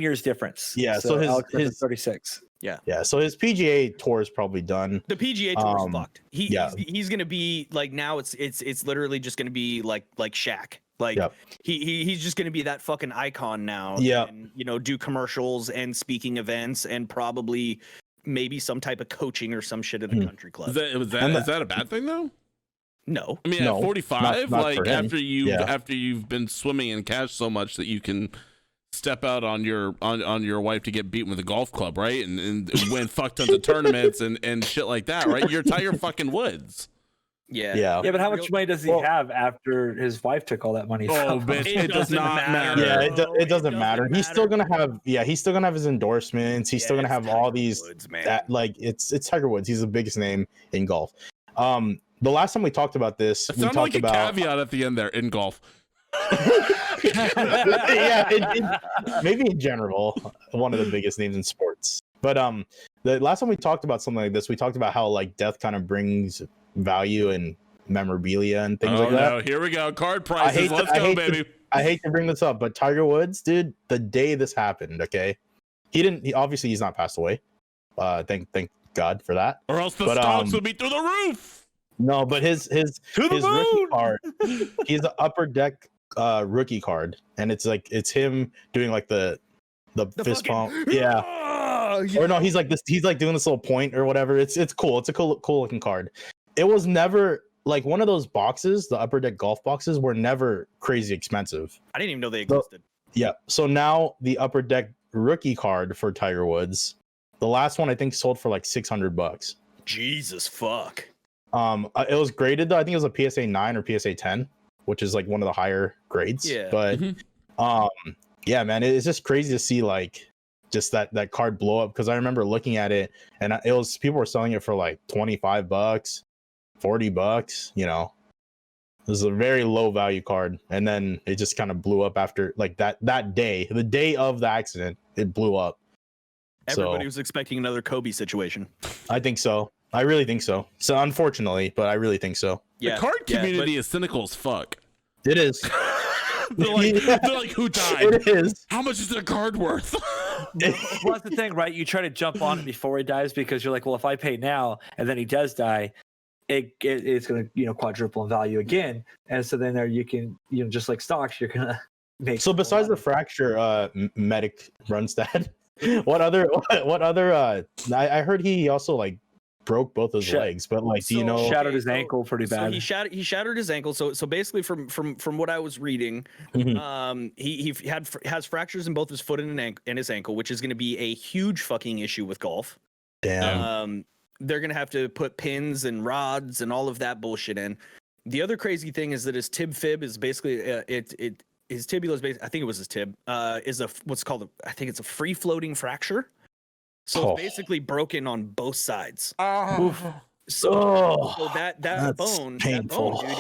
years difference. Yeah, so Alex is 36. Yeah. So his PGA tour is probably done. The PGA tour is fucked. Yeah. He's gonna be like, now it's literally just gonna be like Shaq. Like Yep. he's just gonna be that fucking icon now. Yeah. And do commercials and speaking events and probably maybe some type of coaching or some shit at the country club. Is that a bad thing though? No. I mean, No, at 45, not like for him. after you've been swimming in cash so much that you can step out on your wife to get beaten with a golf club, right? And win fuck tons of tournaments and shit like that, right? You're Tiger fucking Woods. Yeah. Yeah, but how much money does he have after his wife took all that money? Oh, from bitch, him? it does not matter. Yeah, it It doesn't matter. He's still gonna have his endorsements. He's still gonna it's have all Tiger these Woods, man. that like it's Tiger Woods. He's the biggest name in golf. The last time we talked about this, It we sounded talked like a about caveat at the end there in golf. maybe in general, one of the biggest names in sports. But the last time we talked about something like this, we talked about how like death kind of brings value and memorabilia and things like that. No, here we go. Card prices. Let's go, baby. I hate to bring this up, but Tiger Woods, dude, the day this happened, okay, obviously he's not passed away. Thank God for that. Or else the stocks would be through the roof. No, but his rookie card, he's an upper deck rookie card, and it's him doing like the fist pump. Yeah. Or no, he's like doing this little point or whatever. It's cool. It's a cool looking card. It was never like one of those boxes, the upper deck golf boxes were never crazy expensive. I didn't even know they existed. Yeah. So now the upper deck rookie card for Tiger Woods, the last one I think sold for like $600. Jesus fuck. It was graded though. I think it was a PSA 9 or PSA 10, which is like one of the higher grades. Yeah. But yeah, man, it's just crazy to see like just that card blow up, because I remember looking at it and people were selling it for like $25, $40, it was a very low value card, and then it just kind of blew up after like that day, the day of the accident, it blew up. Everybody was expecting another Kobe situation. I think so. I really think so. So unfortunately, but I really think so. Yeah. The card community is cynical as fuck. It is. They're like, who died? It is. How much is the card worth? Well, that's the thing, right? You try to jump on it before he dies because you're like, well, if I pay now and then he does die, it's going to quadruple in value again. And so then there you can just like stocks, you're gonna make. So besides the fracture, medic Runstad, what other I heard he also like broke both his legs, but like shattered his ankle pretty bad. So he shattered his ankle. So basically from what I was reading, he has fractures in both his foot and his ankle, which is going to be a huge fucking issue with golf. Damn. They're going to have to put pins and rods and all of that bullshit in. The other crazy thing is that his tib fib is basically his tibula is basically, I think it was his tib, is what's called I think it's a free floating fracture. So it's basically broken on both sides. So that bone, dude,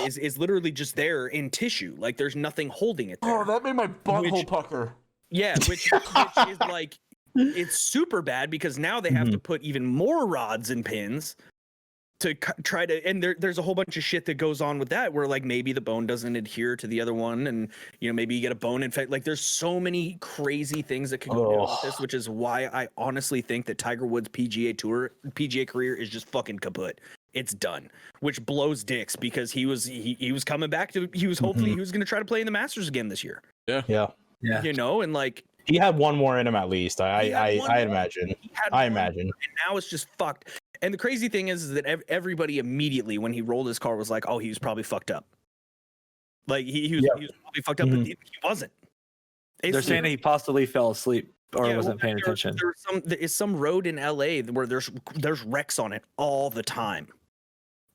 is literally just there in tissue. Like there's nothing holding it there. Oh, that made my butthole pucker. Yeah, which is like, it's super bad because now they have to put even more rods and pins to try to, and there's a whole bunch of shit that goes on with that, where like maybe the bone doesn't adhere to the other one, and maybe you get a bone infection. Like there's so many crazy things that could go down with this, which is why I honestly think that Tiger Woods' PGA career is just fucking kaput. It's done, which blows dicks because he was coming back to, hopefully he was going to try to play in the Masters again this year. Yeah. And like he had one more in him at least. I imagine. And now it's just fucked. And the crazy thing is that everybody immediately, when he rolled his car, was like, "Oh, he was probably fucked up." Like he was probably fucked up, but he wasn't. They're saying that he possibly fell asleep or wasn't paying attention. There is some road in LA where there's wrecks on it all the time.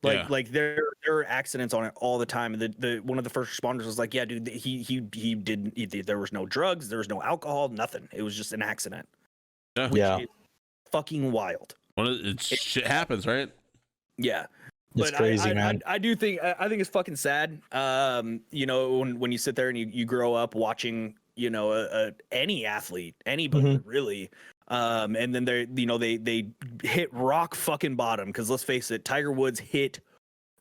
Like there are accidents on it all the time. The one of the first responders was like, "Yeah, dude, he didn't. There was no drugs, there was no alcohol, nothing. It was just an accident." Which is fucking wild. Shit happens, right? Yeah. It's crazy, man. I do think it's fucking sad. When you sit there and you grow up watching, any athlete, anybody really, and then they hit rock fucking bottom, because let's face it, Tiger Woods hit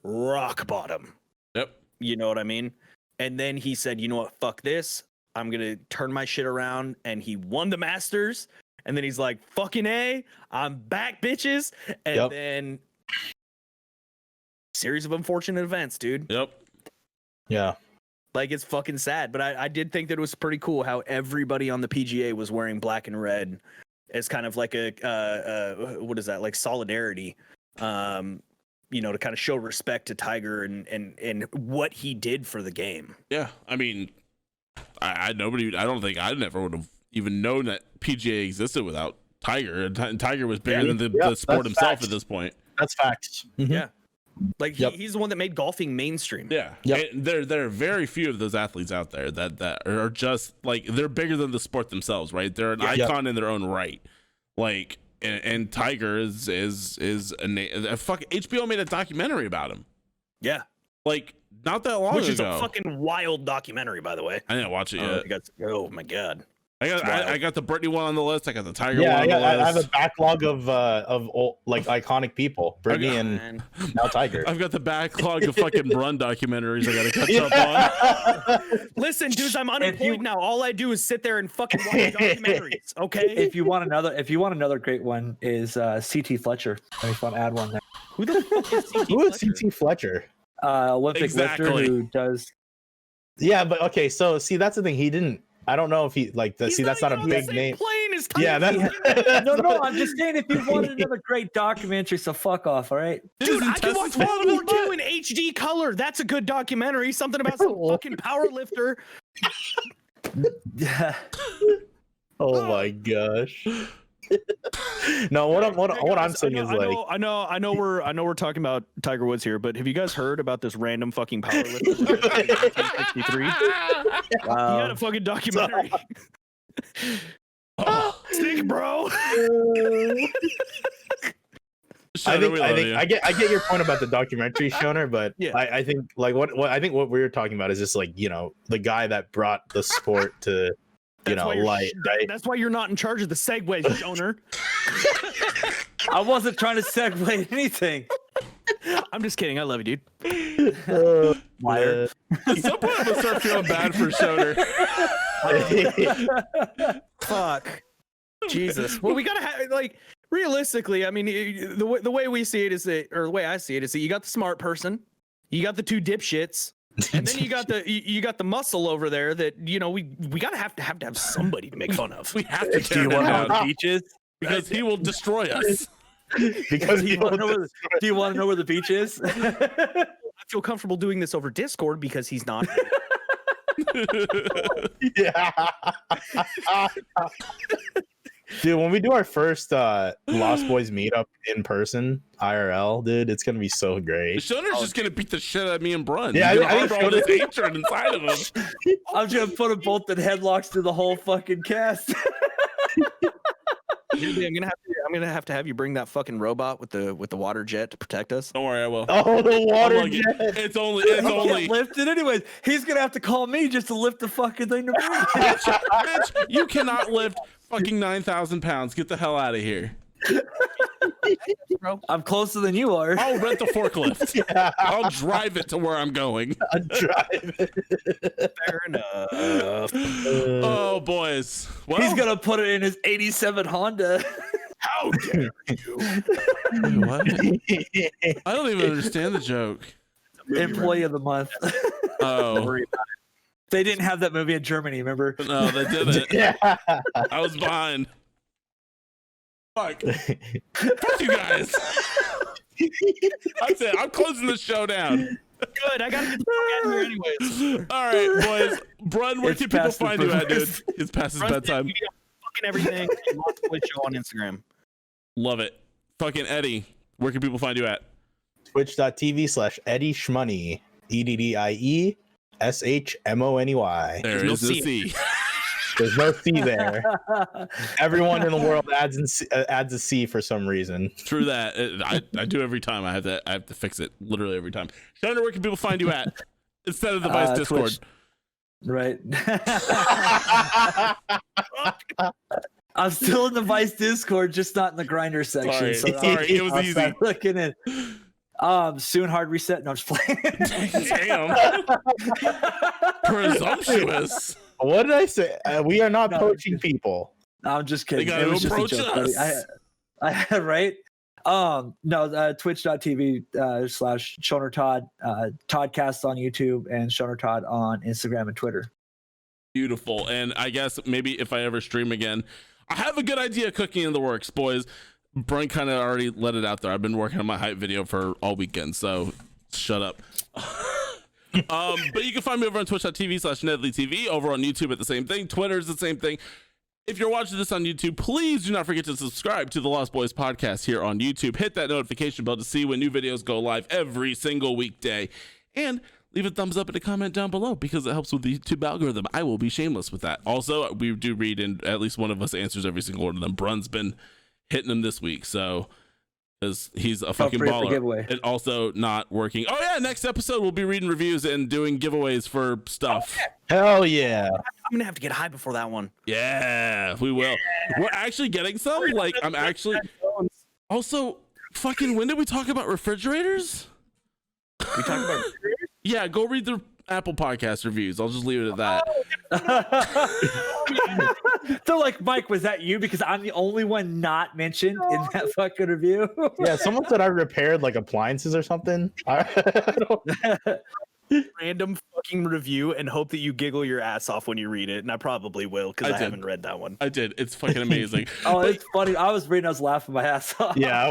rock bottom. Yep. You know what I mean? And then he said, "You know what? Fuck this. I'm gonna turn my shit around," and he won the Masters. And then he's like, fucking A, I'm back, bitches. And then series of unfortunate events, dude. Yep. Yeah. Like, it's fucking sad. But I did think that it was pretty cool how everybody on the PGA was wearing black and red as kind of like a what is that? Like solidarity. To kind of show respect to Tiger and what he did for the game. Yeah. I mean, I don't think I never would have even known that PGA existed without Tiger. And Tiger was bigger than the sport himself facts. at this point. That's facts. Mm-hmm. Yeah. Like he's the one that made golfing mainstream. Yeah. And there are very few of those athletes out there that are just like, they're bigger than the sport themselves, right? They're an icon in their own right. Like, and Tiger is a fucking HBO made a documentary about him. Yeah. Like, not that long ago. Which is a fucking wild documentary, by the way. I didn't watch it yet. Oh my god. I got the Britney one on the list. I got the Tiger Yeah, one on the list. I have a backlog of old, like iconic people, Britney and now Tiger. I've got the backlog of fucking Brun documentaries I gotta catch up on. Listen, dudes, I'm unemployed now. All I do is sit there and fucking watch documentaries. Okay. If you want another great one, is CT Fletcher. I just want to add one there. Who the fuck is CT Who is Fletcher? CT Fletcher? Olympic lifter who does. Yeah, but okay, so see, that's the thing. He didn't. I don't know if he like. That's not a big name. Plane is Tiger. Yeah, that's No. I'm just saying, if you wanted another great documentary, so fuck off. All right. Dude, I can watch World War II in HD color. That's a good documentary. Something about some fucking power lifter. Yeah. Oh my gosh. No, what I'm saying is like, I know we're talking about Tiger Woods here, but have you guys heard about this random fucking power lifter from 1963? He had a fucking documentary. Sick, bro. I get your point about the documentary, Shoner, but Yeah. I think like what we were talking about is just like, the guy that brought the sport to light, right? That's why you're not in charge of the segues, Shoner. I wasn't trying to segue anything. I'm just kidding. I love you, dude. Liar. At some point, I'm gonna start feeling bad for Shoner. Fuck. Jesus. Well, we gotta have like realistically. I mean, the way we see it is that, or the way I see it is that you got the smart person, you got the two dipshits, and then you got the muscle over there that we gotta have to have somebody to make fun of. We have to tear him down Beaches? because he will destroy us. Because Do you want to know where the beach is? I feel comfortable doing this over Discord because he's not. yeah. Dude, when we do our first Lost Boys meetup in person, IRL, dude, it's gonna be so great. Shoner's just gonna beat the shit out of me and Brun. Yeah, He's I gonna think harbor all this hatred inside of him. I'm just gonna put them both in headlocks through the whole fucking cast. I'm gonna have to have you bring that fucking robot with the water jet to protect us. Don't worry, I will. Oh, the water I'm jet. It's only. Can't lift it anyways. He's gonna have to call me just to lift the fucking thing to me. Bitch, you cannot lift fucking 9,000 pounds. Get the hell out of here. I'm closer than you are. I'll rent the forklift. Yeah. I'll drive it to where I'm going. Fair enough. Oh, boys. Well, He's gonna put it in his '87 Honda. How dare you? wait, what? I don't even understand the joke. Employee of the month. Oh, They didn't have that movie in Germany, remember? no, they didn't. Yeah. I was behind. Fuck. Fuck you guys. I said, I'm closing the show down. Good. I gotta get the fuck out of here anyways. All right, boys. Brun, where It's can people past the find you at, dude? purpose. It's past his Run bedtime. media, fucking everything. Lost Boys Show on Instagram. Love it. Fucking Eddie, where can people find you at? Twitch.tv/Eddie Shmoney. EDDIESHMONEY. There no is a C. There's no C there. Everyone in the world adds a C for some reason. True that. I do every time. I have to fix it literally every time. Shoner, where can people find you at? Instead of the Vice Discord. Twitch. Right. I'm still in the Vice Discord, just not in the grinder section. Sorry, it was I'll easy. start looking in. Soon hard reset. No, I'm just playing. Damn. Presumptuous. What did I say? We are not No, poaching people. I'm just kidding. They gotta It was just a approach joke, buddy. us. I right. No, twitch.tv / Shoner Todd, Toddcast on YouTube, and Shoner Todd on Instagram and Twitter. Beautiful. And I guess maybe if I ever stream again, I have a good idea cooking in the works, boys. Brent kind of already let it out there. I've been working on my hype video for all weekend, so shut up. But you can find me over on twitch.tv / NedleyTV, over on YouTube at the same thing. Twitter's the same thing. If you're watching this on YouTube, please do not forget to subscribe to the Lost Boys podcast here on YouTube. Hit that notification bell to see when new videos go live every single weekday. And leave a thumbs up and a comment down below because it helps with the YouTube algorithm. I will be shameless with that. Also, we do read, and at least one of us answers every single one of them. Brun's been hitting them this week, so because he's a fucking baller. And also not working. Oh yeah, next episode we'll be reading reviews and doing giveaways for stuff. Hell yeah. I'm gonna have to get high before that one. Yeah, we will. We're actually getting some. Like, I'm actually also fucking. When did we talk about refrigerators? We talked about Yeah, go read the Apple Podcast reviews. I'll just leave it at that. So, like, Mike, was that you? Because I'm the only one not mentioned in that fucking review. Yeah, someone said I repaired like appliances or something. I don't... random fucking review and hope that you giggle your ass off when you read it, and I probably will because I haven't read that one. I did. It's fucking amazing. It's funny. I was reading, I was laughing my ass off. Yeah,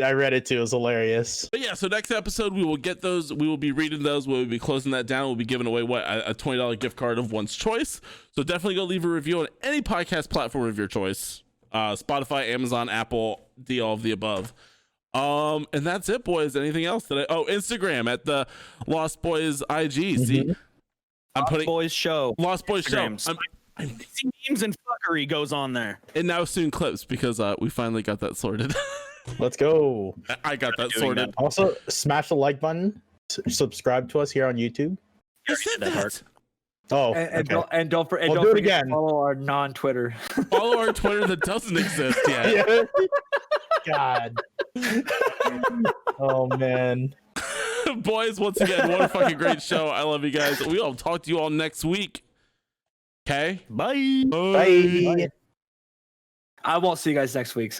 I read it too. It was hilarious. But yeah, so next episode we will get those. We will be reading those. We'll be closing that down. We'll be giving away a $20 gift card of one's choice. So definitely go leave a review on any podcast platform of your choice. Spotify, Amazon, Apple, all of the above. And that's it, boys. Anything else that Instagram at the Lost Boys IG. See, I'm putting Boys Show. Lost Boys Show. Memes and fuckery goes on there. And now soon clips because we finally got that sorted. Let's go. I got that sorted. That. Also, smash the like button. Subscribe to us here on YouTube. You said that. Oh, and don't forget to follow our non-Twitter. Follow our Twitter that doesn't exist yet. Yeah. God. Oh man. Boys, once again, what a fucking great show. I love you guys. We'll talk to you all next week. Okay? Bye. Bye. I won't see you guys next week, so